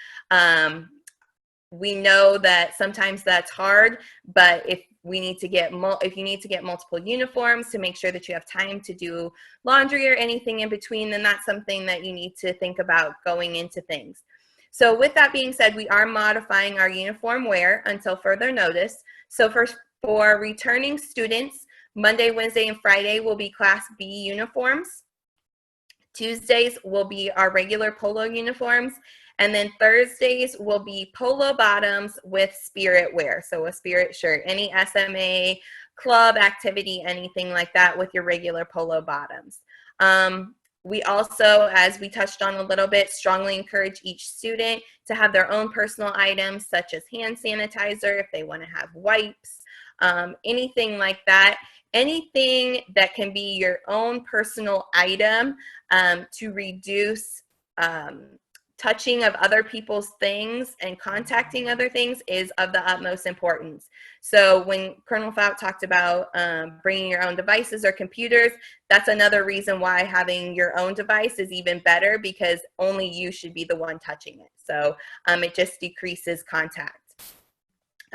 We know that sometimes that's hard, but if you need to get multiple uniforms to make sure that you have time to do laundry or anything in between, then that's something that you need to think about going into things. So with that being said, we are modifying our uniform wear until further notice. So for returning students, Monday, Wednesday, and Friday will be Class B uniforms. Tuesdays will be our regular polo uniforms. And then Thursdays will be polo bottoms with spirit wear. So a spirit shirt, any SMA, club activity, anything like that with your regular polo bottoms. We also, as we touched on a little bit, strongly encourage each student to have their own personal items such as hand sanitizer, if they want to have wipes, anything like that. Anything that can be your own personal item to reduce touching of other people's things and contacting other things is of the utmost importance. So when Colonel Fout talked about bringing your own devices or computers, that's another reason why having your own device is even better, because only you should be the one touching it. So it just decreases contact.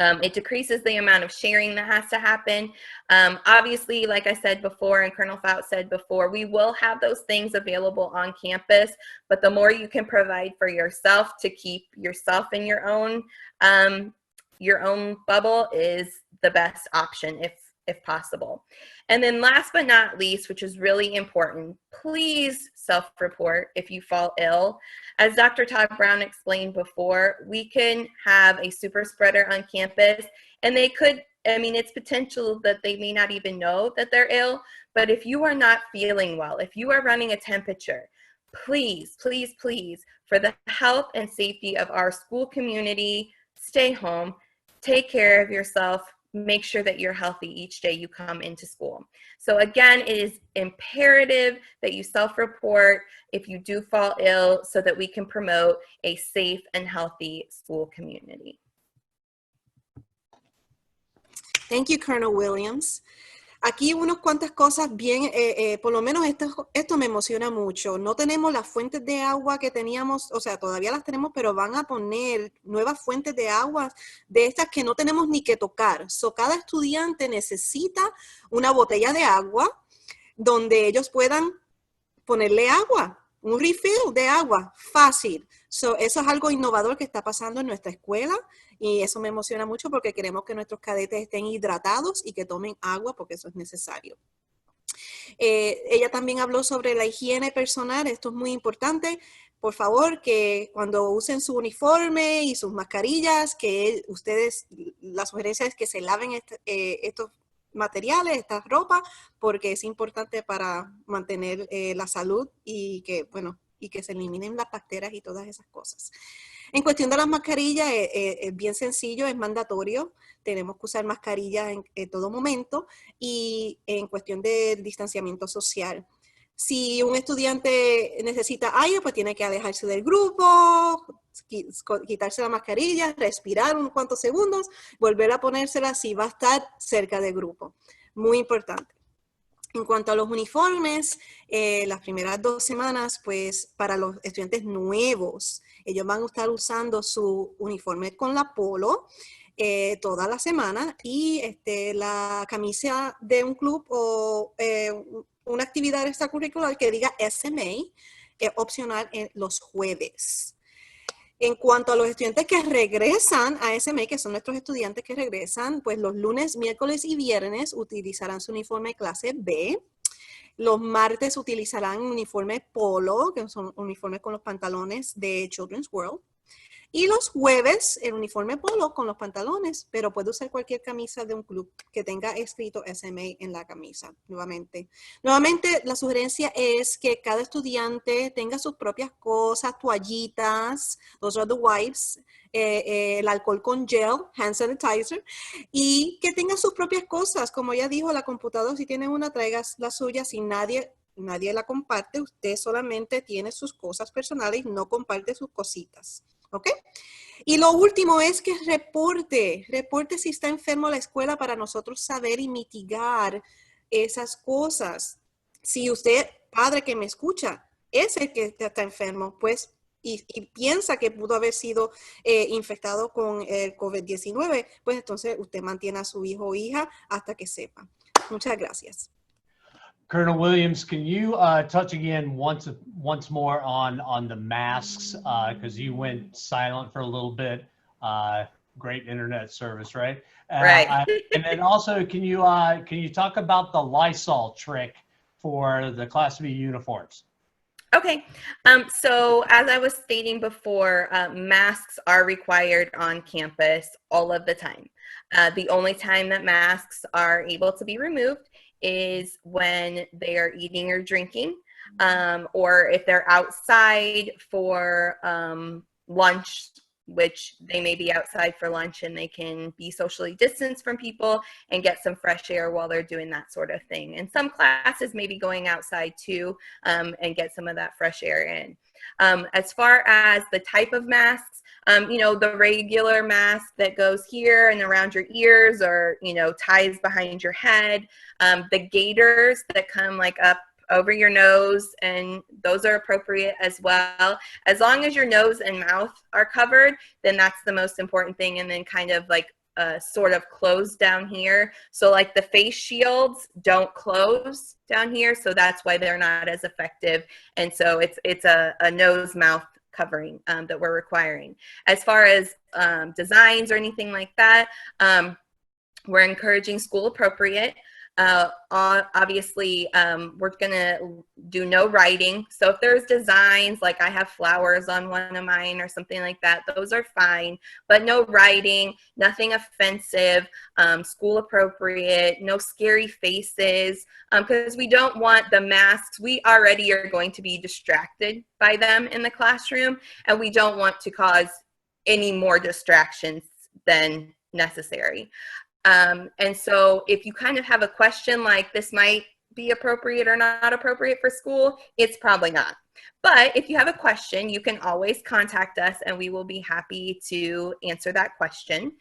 It decreases the amount of sharing that has to happen. Obviously, like I said before, and Colonel Fout said before, we will have those things available on campus, but the more you can provide for yourself to keep yourself in your own bubble is the best option if possible. And then last but not least, which is really important, please self-report if you fall ill. As Dr. Todd Brown explained before, we can have a super spreader on campus, and they could, I mean, it's potential that they may not even know that they're ill, but if you are not feeling well, if you are running a temperature, please, please, please, for the health and safety of our school community, stay home, take care of yourself, make sure that you're healthy each day you come into school. So again, it is imperative that you self-report if you do fall ill so that we can promote a safe and healthy school community. Thank you, Colonel Williams. Aquí unas cuantas cosas bien, por lo menos esto me emociona mucho. No tenemos las fuentes de agua que teníamos, o sea, todavía las tenemos, pero van a poner nuevas fuentes de agua de estas que no tenemos ni que tocar. So, cada estudiante necesita una botella de agua donde ellos puedan ponerle agua, un refill de agua, fácil. So, eso es algo innovador que está pasando en nuestra escuela y eso me emociona mucho porque queremos que nuestros cadetes estén hidratados y que tomen agua porque eso es necesario. Ella también habló sobre la higiene personal, esto es muy importante. Por favor, que cuando usen su uniforme y sus mascarillas, que ustedes, la sugerencia es que se laven estos materiales, esta ropa, porque es importante para mantener la salud y que, bueno, y que se eliminen las bacterias y todas esas cosas. En cuestión de las mascarillas, es bien sencillo, es mandatorio. Tenemos que usar mascarillas en todo momento y en cuestión de distanciamiento social. Si un estudiante necesita aire, pues tiene que alejarse del grupo, quitarse la mascarilla, respirar unos cuantos segundos, volver a ponérsela si va a estar cerca del grupo. Muy importante. En cuanto a los uniformes, las primeras 2 semanas, pues para los estudiantes nuevos, ellos van a estar usando su uniforme con la polo toda la semana y la camisa de un club o una actividad extracurricular que diga SMA, opcional en los jueves. En cuanto a los estudiantes que regresan a SMA, que son nuestros estudiantes que regresan, pues los lunes, miércoles y viernes utilizarán su uniforme clase B. Los martes utilizarán uniforme polo, que son uniformes con los pantalones de Children's World. Y los jueves, el uniforme polo con los pantalones, pero puede usar cualquier camisa de un club que tenga escrito SMA en la camisa, nuevamente. Nuevamente, la sugerencia es que cada estudiante tenga sus propias cosas, toallitas, those are the wipes, el alcohol con gel, hand sanitizer, y que tenga sus propias cosas. Como ya dijo, la computadora, si tiene una, traiga la suya. Si nadie la comparte, usted solamente tiene sus cosas personales, no comparte sus cositas. ¿Ok? Y lo último es que reporte si está enfermo a la escuela para nosotros saber y mitigar esas cosas. Si usted, padre que me escucha, es el que está enfermo, pues, y piensa que pudo haber sido infectado con el COVID-19, pues entonces usted mantiene a su hijo o hija hasta que sepa. Muchas gracias. Colonel Williams, can you touch again once more on the masks, because you went silent for a little bit. Great internet service, right? Right. And then also, can you talk about the Lysol trick for the Class B uniforms? Okay, so as I was stating before, masks are required on campus all of the time. The only time that masks are able to be removed is when they are eating or drinking, or if they're outside for lunch, which they may be outside for lunch and they can be socially distanced from people and get some fresh air while they're doing that sort of thing. And some classes may be going outside too, and get some of that fresh air in. As far as the type of masks, you know, the regular mask that goes here and around your ears, or, you know, ties behind your head, the gaiters that come like up over your nose, and those are appropriate as well. As long as your nose and mouth are covered, then that's the most important thing. And then kind of like sort of closed down here. So like the face shields don't close down here, so that's why they're not as effective. And so it's a nose mouth covering that we're requiring. As far as designs or anything like that, We're encouraging school appropriate. Obviously, we're going to do no writing. So if there's designs, like I have flowers on one of mine or something like that, those are fine. But no writing, nothing offensive, school appropriate, no scary faces, because we don't want the masks. We already are going to be distracted by them in the classroom, and we don't want to cause any more distractions than necessary. And so if you kind of have a question like this might be appropriate or not appropriate for school, it's probably not. But if you have a question, you can always contact us and we will be happy to answer that question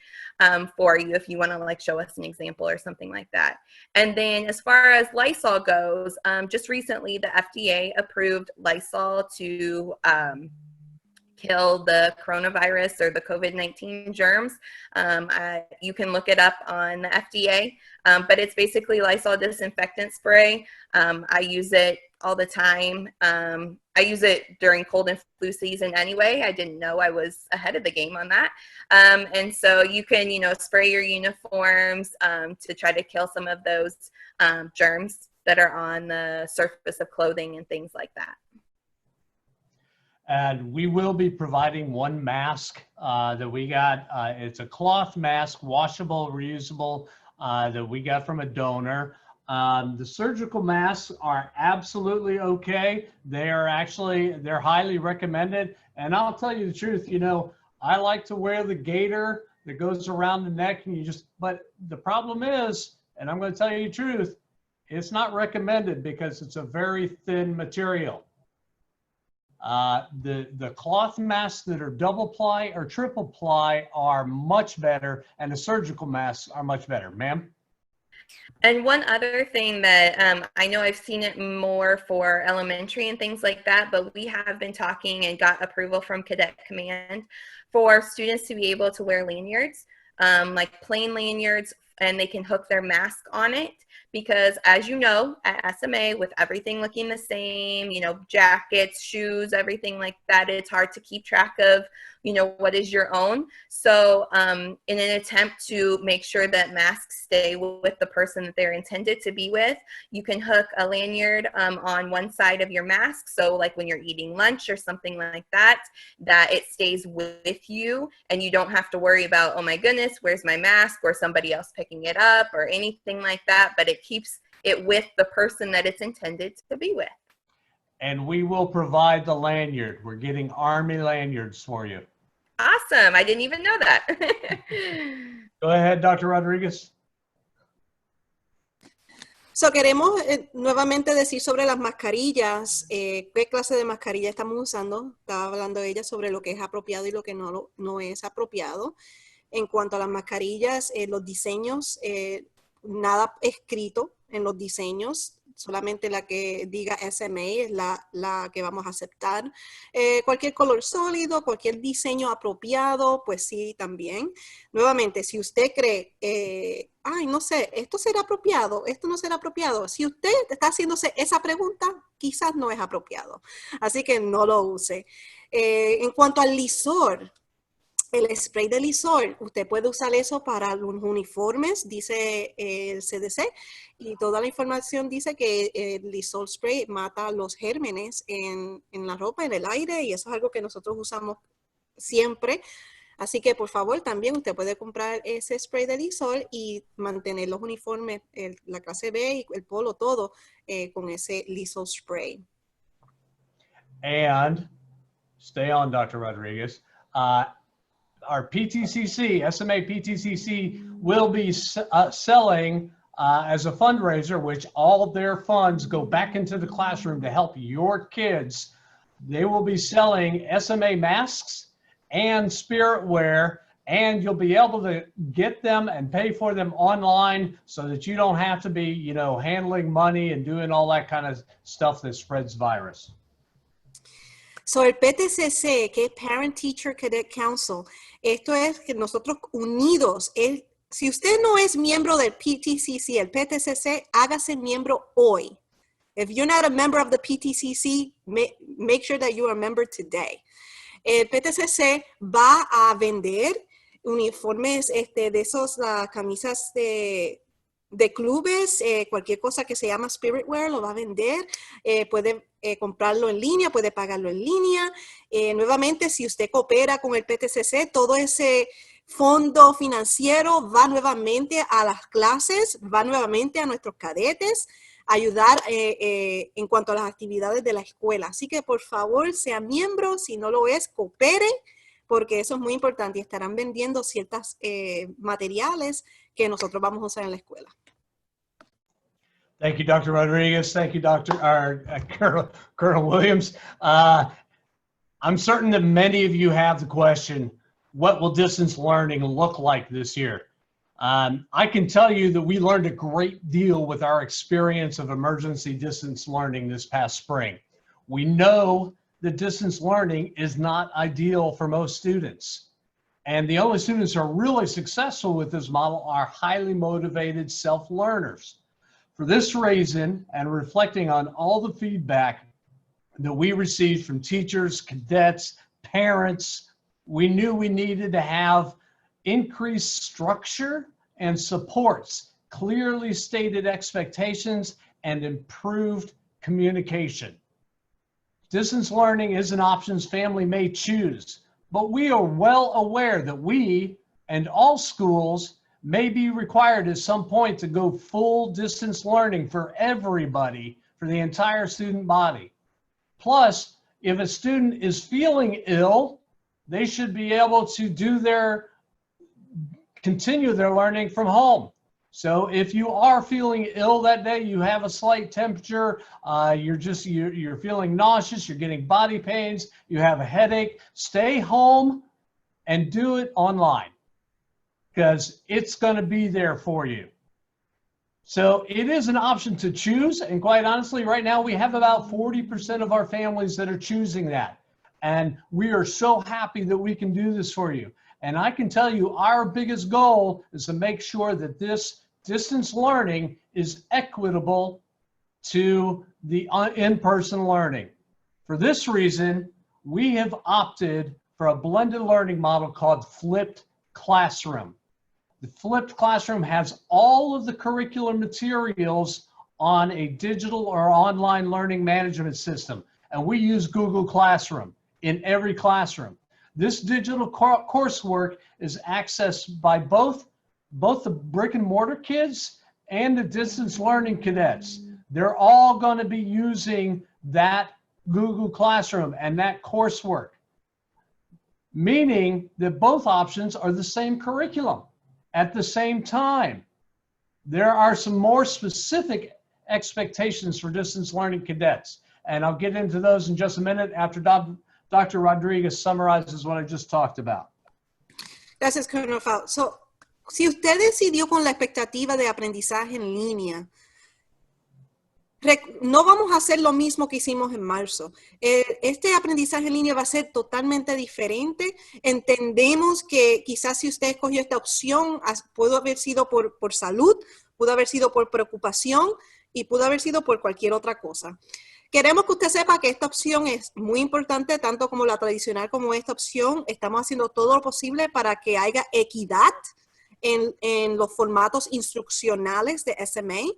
for you if you want to like show us an example or something like that. And then as far as Lysol goes, just recently the FDA approved Lysol to kill the coronavirus or the COVID-19 germs. You can look it up on the FDA, but it's basically Lysol disinfectant spray. I use it all the time. I use it during cold and flu season anyway. I didn't know I was ahead of the game on that. And so you can, you know, spray your uniforms to try to kill some of those germs that are on the surface of clothing and things like that. And we will be providing one mask that we got. It's a cloth mask, washable, reusable, that we got from a donor. The surgical masks are absolutely okay. They're highly recommended. And I'll tell you the truth, you know, I like to wear the gaiter that goes around the neck and but the problem is, and I'm going to tell you the truth, it's not recommended because it's a very thin material. The cloth masks that are double ply or triple ply are much better, and the surgical masks are much better. Ma'am? And one other thing that I know I've seen it more for elementary and things like that, but we have been talking and got approval from Cadet Command for students to be able to wear lanyards, like plain lanyards, and they can hook their mask on it. Because as you know, at SMA, with everything looking the same, you know, jackets, shoes, everything like that, it's hard to keep track of, you know, what is your own. So in an attempt to make sure that masks stay with the person that they're intended to be with, you can hook a lanyard on one side of your mask. So like when you're eating lunch or something like that, that it stays with you and you don't have to worry about, oh my goodness, where's my mask, or somebody else picking it up or anything like that, but it keeps it with the person that it's intended to be with. And we will provide the lanyard. We're getting Army lanyards for you. Awesome. I didn't even know that. Go ahead, Dr. Rodriguez. So queremos nuevamente decir sobre las mascarillas, qué clase de mascarilla estamos usando. Estaba hablando ella sobre lo que es apropiado y lo que no es apropiado. En cuanto a las mascarillas, los diseños, nada escrito en los diseños, solamente la que diga SMA es la que vamos a aceptar. Cualquier color sólido, cualquier diseño apropiado, pues sí, también. Nuevamente, si usted cree, ay, no sé, esto será apropiado, esto no será apropiado. Si usted está haciéndose esa pregunta, quizás no es apropiado. Así que no lo use. En cuanto al lisor, el spray de lisol, usted puede usar eso para los uniformes, dice el CDC, y toda la información dice que el lisol spray mata los gérmenes en la ropa, en el aire, y eso es algo que nosotros usamos siempre. Así que, por favor, también usted puede comprar ese spray de lisol y mantener los uniformes, la clase B y el polo, todo con ese lisol spray. And stay on, Dr. Rodriguez. Our PTCC, SMA PTCC, will be selling as a fundraiser, which all of their funds go back into the classroom to help your kids. They will be selling SMA masks and spirit wear, and you'll be able to get them and pay for them online so that you don't have to be, you know, handling money and doing all that kind of stuff that spreads virus. So el PTCC, que es Parent Teacher Cadet Council, esto es que nosotros unidos, si usted no es miembro del PTCC, el PTCC, hágase miembro hoy. If you're not a member of the PTCC, make sure that you are a member today. El PTCC va a vender uniformes de esos, las camisas de clubes, cualquier cosa que se llama Spirit Wear lo va a vender, puede comprarlo en línea, puede pagarlo en línea. Nuevamente, si usted coopera con el PTCC, todo ese fondo financiero va nuevamente a las clases, va nuevamente a nuestros cadetes, ayudar en cuanto a las actividades de la escuela. Así que por favor, sea miembro, si no lo es, coopere, porque eso es muy importante y estarán vendiendo ciertos materiales que nosotros vamos a usar en la escuela. Thank you, Dr. Rodriguez. Thank you, Colonel Williams. I'm certain that many of you have the question, what will distance learning look like this year? I can tell you that we learned a great deal with our experience of emergency distance learning this past spring. We know that distance learning is not ideal for most students. And the only students who are really successful with this model are highly motivated self-learners. For this reason, and reflecting on all the feedback that we received from teachers, cadets, parents, we knew we needed to have increased structure and supports, clearly stated expectations, and improved communication. Distance learning is an option family may choose, but we are well aware that we and all schools may be required at some point to go full distance learning for everybody, for the entire student body. Plus, if a student is feeling ill, they should be able to continue their learning from home. So if you are feeling ill that day, you have a slight temperature, you're feeling nauseous, you're getting body pains, you have a headache, stay home and do it online, because it's going to be there for you. So it is an option to choose, and quite honestly, right now we have about 40% of our families that are choosing that. And we are so happy that we can do this for you. And I can tell you our biggest goal is to make sure that this distance learning is equitable to the in-person learning. For this reason, we have opted for a blended learning model called flipped classroom. The flipped classroom has all of the curricular materials on a digital or online learning management system, and we use Google Classroom in every classroom. This digital coursework is accessed by both the brick and mortar kids and the distance learning cadets. They're all going to be using that Google Classroom and that coursework, meaning that both options are the same curriculum at the same time. There are some more specific expectations for distance learning cadets, and I'll get into those in just a minute after Dr. Rodriguez summarizes what I just talked about. Gracias, Colonel Fout. So, si usted decidió con la expectativa de aprendizaje en línea, no vamos a hacer lo mismo que hicimos en marzo. Este aprendizaje en línea va a ser totalmente diferente. Entendemos que quizás si usted escogió esta opción, pudo haber sido por salud, pudo haber sido por preocupación y pudo haber sido por cualquier otra cosa. Queremos que usted sepa que esta opción es muy importante, tanto como la tradicional como esta opción. Estamos haciendo todo lo posible para que haya equidad en los formatos instruccionales de SMA.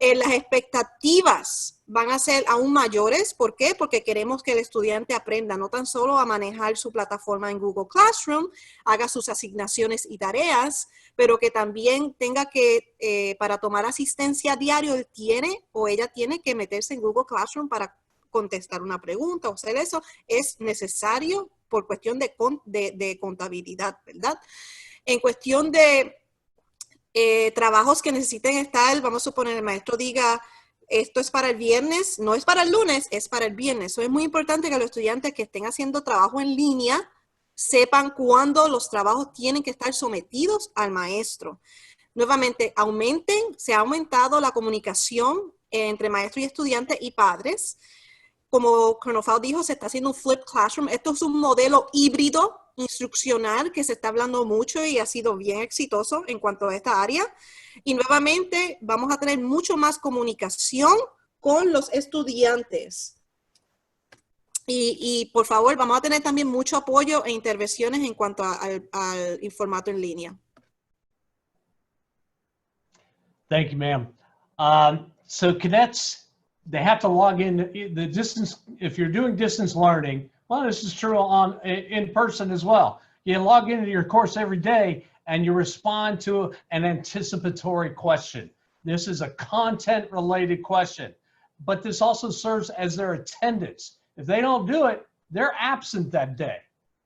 Las expectativas van a ser aún mayores. ¿Por qué? Porque queremos que el estudiante aprenda no tan solo a manejar su plataforma en Google Classroom, haga sus asignaciones y tareas, pero que también tenga que, para tomar asistencia a diario, él tiene o ella tiene que meterse en Google Classroom para contestar una pregunta o hacer eso. Es necesario por cuestión de contabilidad, ¿verdad? En cuestión de trabajos que necesiten estar, vamos a suponer el maestro diga, esto es para el viernes, no es para el lunes, es para el viernes. Eso es muy importante que los estudiantes que estén haciendo trabajo en línea sepan cuándo los trabajos tienen que estar sometidos al maestro. Nuevamente, se ha aumentado la comunicación entre maestro y estudiante y padres. Como Colonel Fout dijo, se está haciendo un flipped classroom. Esto es un modelo híbrido instruccional que se está hablando mucho y ha sido bien exitoso en cuanto a esta área. Y nuevamente vamos a tener mucho más comunicación con los estudiantes. Y por favor, vamos a tener también mucho apoyo e intervenciones en cuanto al formato en línea. Thank you, ma'am. So cadets, they have to log in the distance. If you're doing distance learning, well, this is true in person as well. You log into your course every day and you respond to an anticipatory question. This is a content related question, but this also serves as their attendance. If they don't do it, they're absent that day,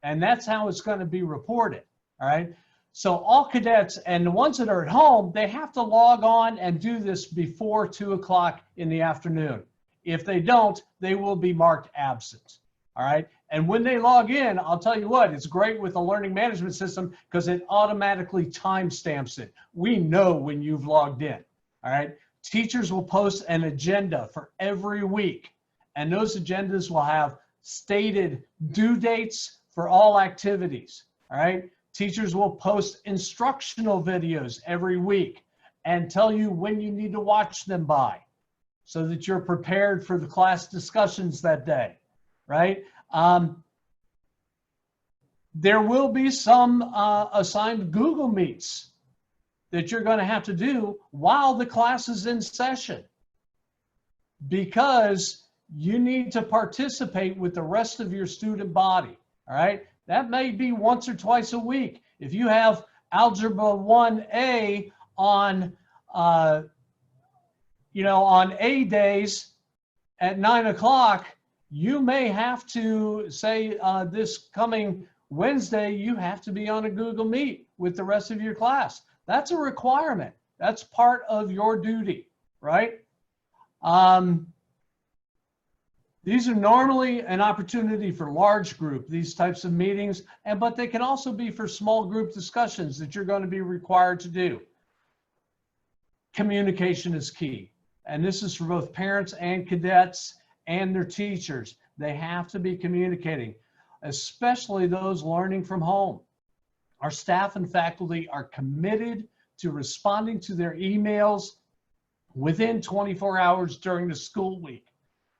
and that's how it's going to be reported. All right. So all cadets and the ones that are at home, they have to log on and do this before 2 o'clock in the afternoon. If they don't, they will be marked absent. All right. And when they log in, I'll tell you what, it's great with the learning management system because it automatically timestamps it. We know when you've logged in. All right. Teachers will post an agenda for every week, and those agendas will have stated due dates for all activities. All right. Teachers will post instructional videos every week and tell you when you need to watch them by so that you're prepared for the class discussions that day, right? There will be some assigned Google Meets that you're going to have to do while the class is in session because you need to participate with the rest of your student body, all right? That may be once or twice a week. If you have Algebra 1A on, on A days at 9 o'clock, you may have to say this coming Wednesday, you have to be on a Google Meet with the rest of your class. That's a requirement. That's part of your duty, right? These are normally an opportunity for large group, these types of meetings, but they can also be for small group discussions that you're going to be required to do. Communication is key. And this is for both parents and cadets and their teachers. They have to be communicating, especially those learning from home. Our staff and faculty are committed to responding to their emails within 24 hours during the school week.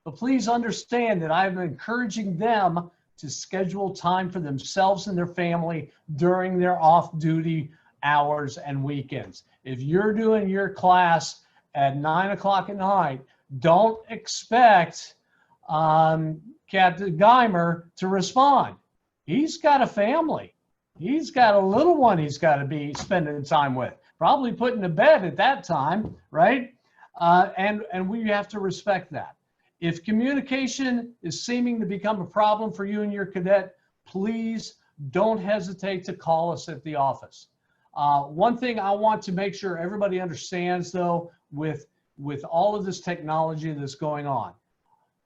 But please understand that I'm encouraging them to schedule time for themselves and their family during their off-duty hours and weekends. If you're doing your class at 9 o'clock at night, don't expect Captain Geimer to respond. He's got a family. He's got a little one he's got to be spending time with, probably putting to bed at that time, right? And we have to respect that. If communication is seeming to become a problem for you and your cadet, please don't hesitate to call us at the office. One thing I want to make sure everybody understands, though, with all of this technology that's going on,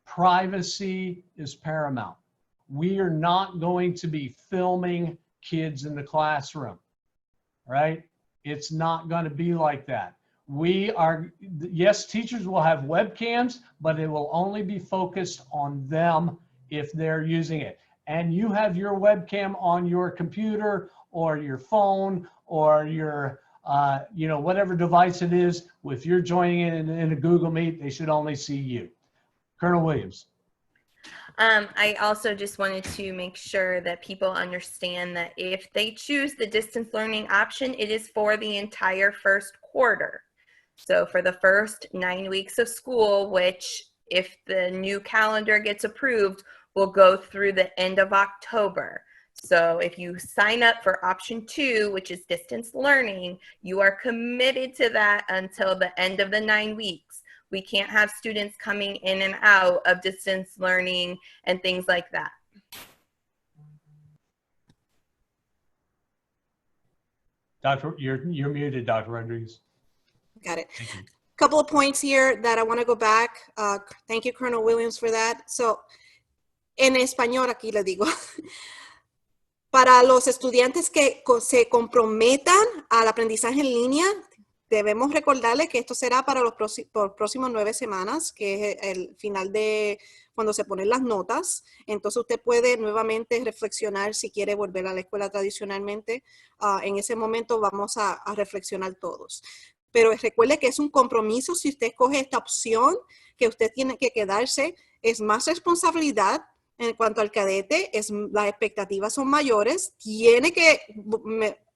privacy is paramount. We are not going to be filming kids in the classroom, right? It's not going to be like that. Yes, teachers will have webcams, but it will only be focused on them if they're using it. And you have your webcam on your computer or your phone or your, whatever device it is. If you're joining it in a Google Meet, they should only see you. Colonel Williams. I also just wanted to make sure that people understand that if they choose the distance learning option, it is for the entire first quarter. So for the first 9 weeks of school, which if the new calendar gets approved, will go through the end of October. So if you sign up for option 2, which is distance learning, you are committed to that until the end of the 9 weeks. We can't have students coming in and out of distance learning and things like that. Doctor, you're muted, Dr. Rodriguez. Got it. Couple of points here that I want to go back. Thank you, Colonel Williams, for that. So, en español aquí le digo. Para los estudiantes que se comprometan al aprendizaje en línea, debemos recordarles que esto será para los próximos 9 semanas, que es el final de cuando se ponen las notas. Entonces usted puede nuevamente reflexionar si quiere volver a la escuela tradicionalmente. En ese momento vamos a reflexionar todos. Pero recuerde que es un compromiso. Si usted escoge esta opción, que usted tiene que quedarse, es más responsabilidad En cuanto al cadete, las expectativas son mayores, tiene que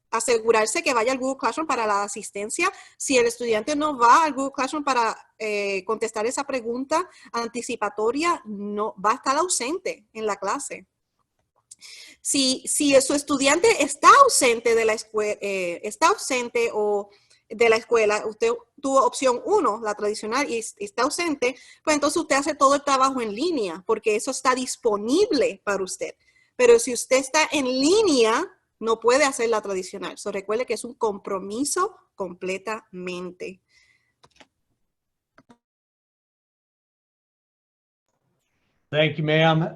asegurarse que vaya al Google Classroom para la asistencia. Si el estudiante no va al Google Classroom para contestar esa pregunta anticipatoria, no va a estar ausente en la clase. Si su estudiante está ausente de la escuela, usted tuvo opción 1, la tradicional, y está ausente, pues entonces usted hace todo el trabajo en línea, porque eso está disponible para usted. Pero si usted está en línea, no puede hacer la tradicional. So, recuerde que es un compromiso completamente. Thank you, ma'am.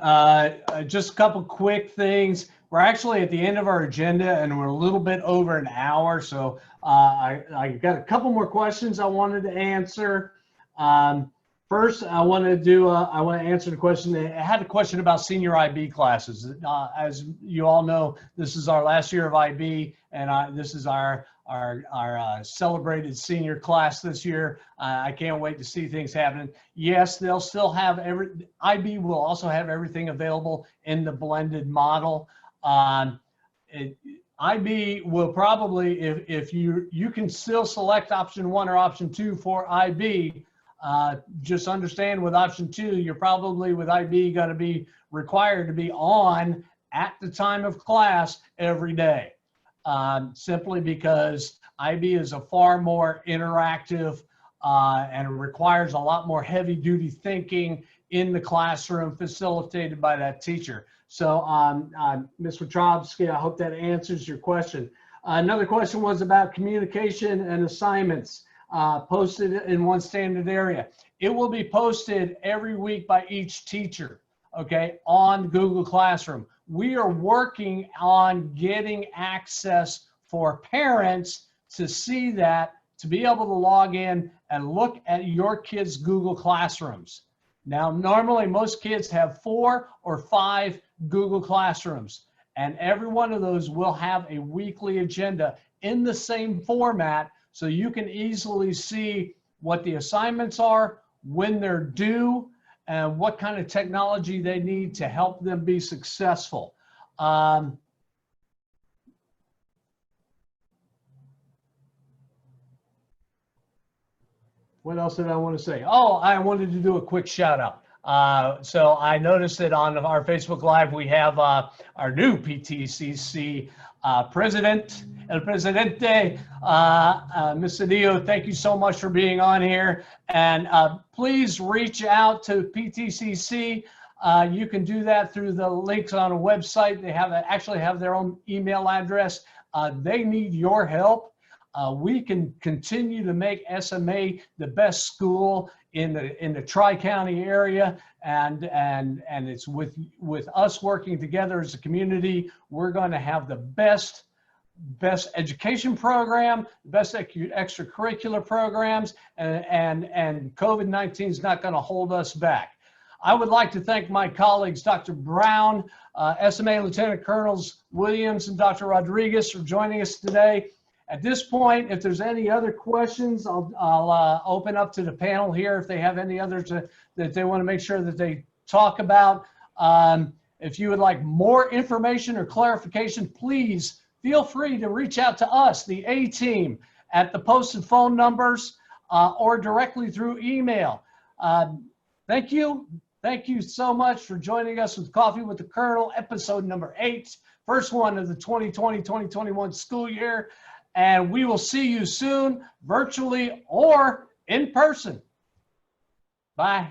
Just a couple quick things. We're actually at the end of our agenda and we're a little bit over an hour. So I got a couple more questions I wanted to answer. First, I want to answer the question. I had a question about senior IB classes. As you all know, this is our last year of IB, and this is our celebrated senior class this year. I can't wait to see things happening. Yes, they'll still have IB will also have everything available in the blended model. IB will probably, if you can still select option 1 or option 2 for IB, just understand with option 2, you're probably with IB going to be required to be on at the time of class every day. Simply because IB is a far more interactive and requires a lot more heavy duty thinking in the classroom facilitated by that teacher. So Ms. Wachowski, I hope that answers your question. Another question was about communication and assignments posted in one standard area. It will be posted every week by each teacher, okay, on Google Classroom. We are working on getting access for parents to see that, to be able to log in and look at your kids' Google Classrooms. Now, normally most kids have 4 or 5 Google Classrooms, and every one of those will have a weekly agenda in the same format, so you can easily see what the assignments are, when they're due, and what kind of technology they need to help them be successful. What else did I want to say? Oh, I wanted to do a quick shout out. So I noticed that on our Facebook Live, we have our new PTCC president, El Presidente, Ms. Cedillo. Thank you so much for being on here. And please reach out to PTCC. You can do that through the links on a website. They actually have their own email address. They need your help. We can continue to make SMA the best school in the Tri-County area, and it's with us working together as a community, we're going to have the best education program, best extracurricular programs, and COVID-19 is not going to hold us back. I would like to thank my colleagues, Dr. Brown, SMA Lieutenant Colonels Williams, and Dr. Rodriguez for joining us today. At this point, if there's any other questions, I'll open up to the panel here if they have any others that they want to make sure that they talk about. If you would like more information or clarification, please feel free to reach out to us, the A-Team, at the posted phone numbers or directly through email. Thank you. Thank you so much for joining us with Coffee with the Colonel, episode number 8, first one of the 2020-2021 school year. And we will see you soon, virtually or in person. Bye.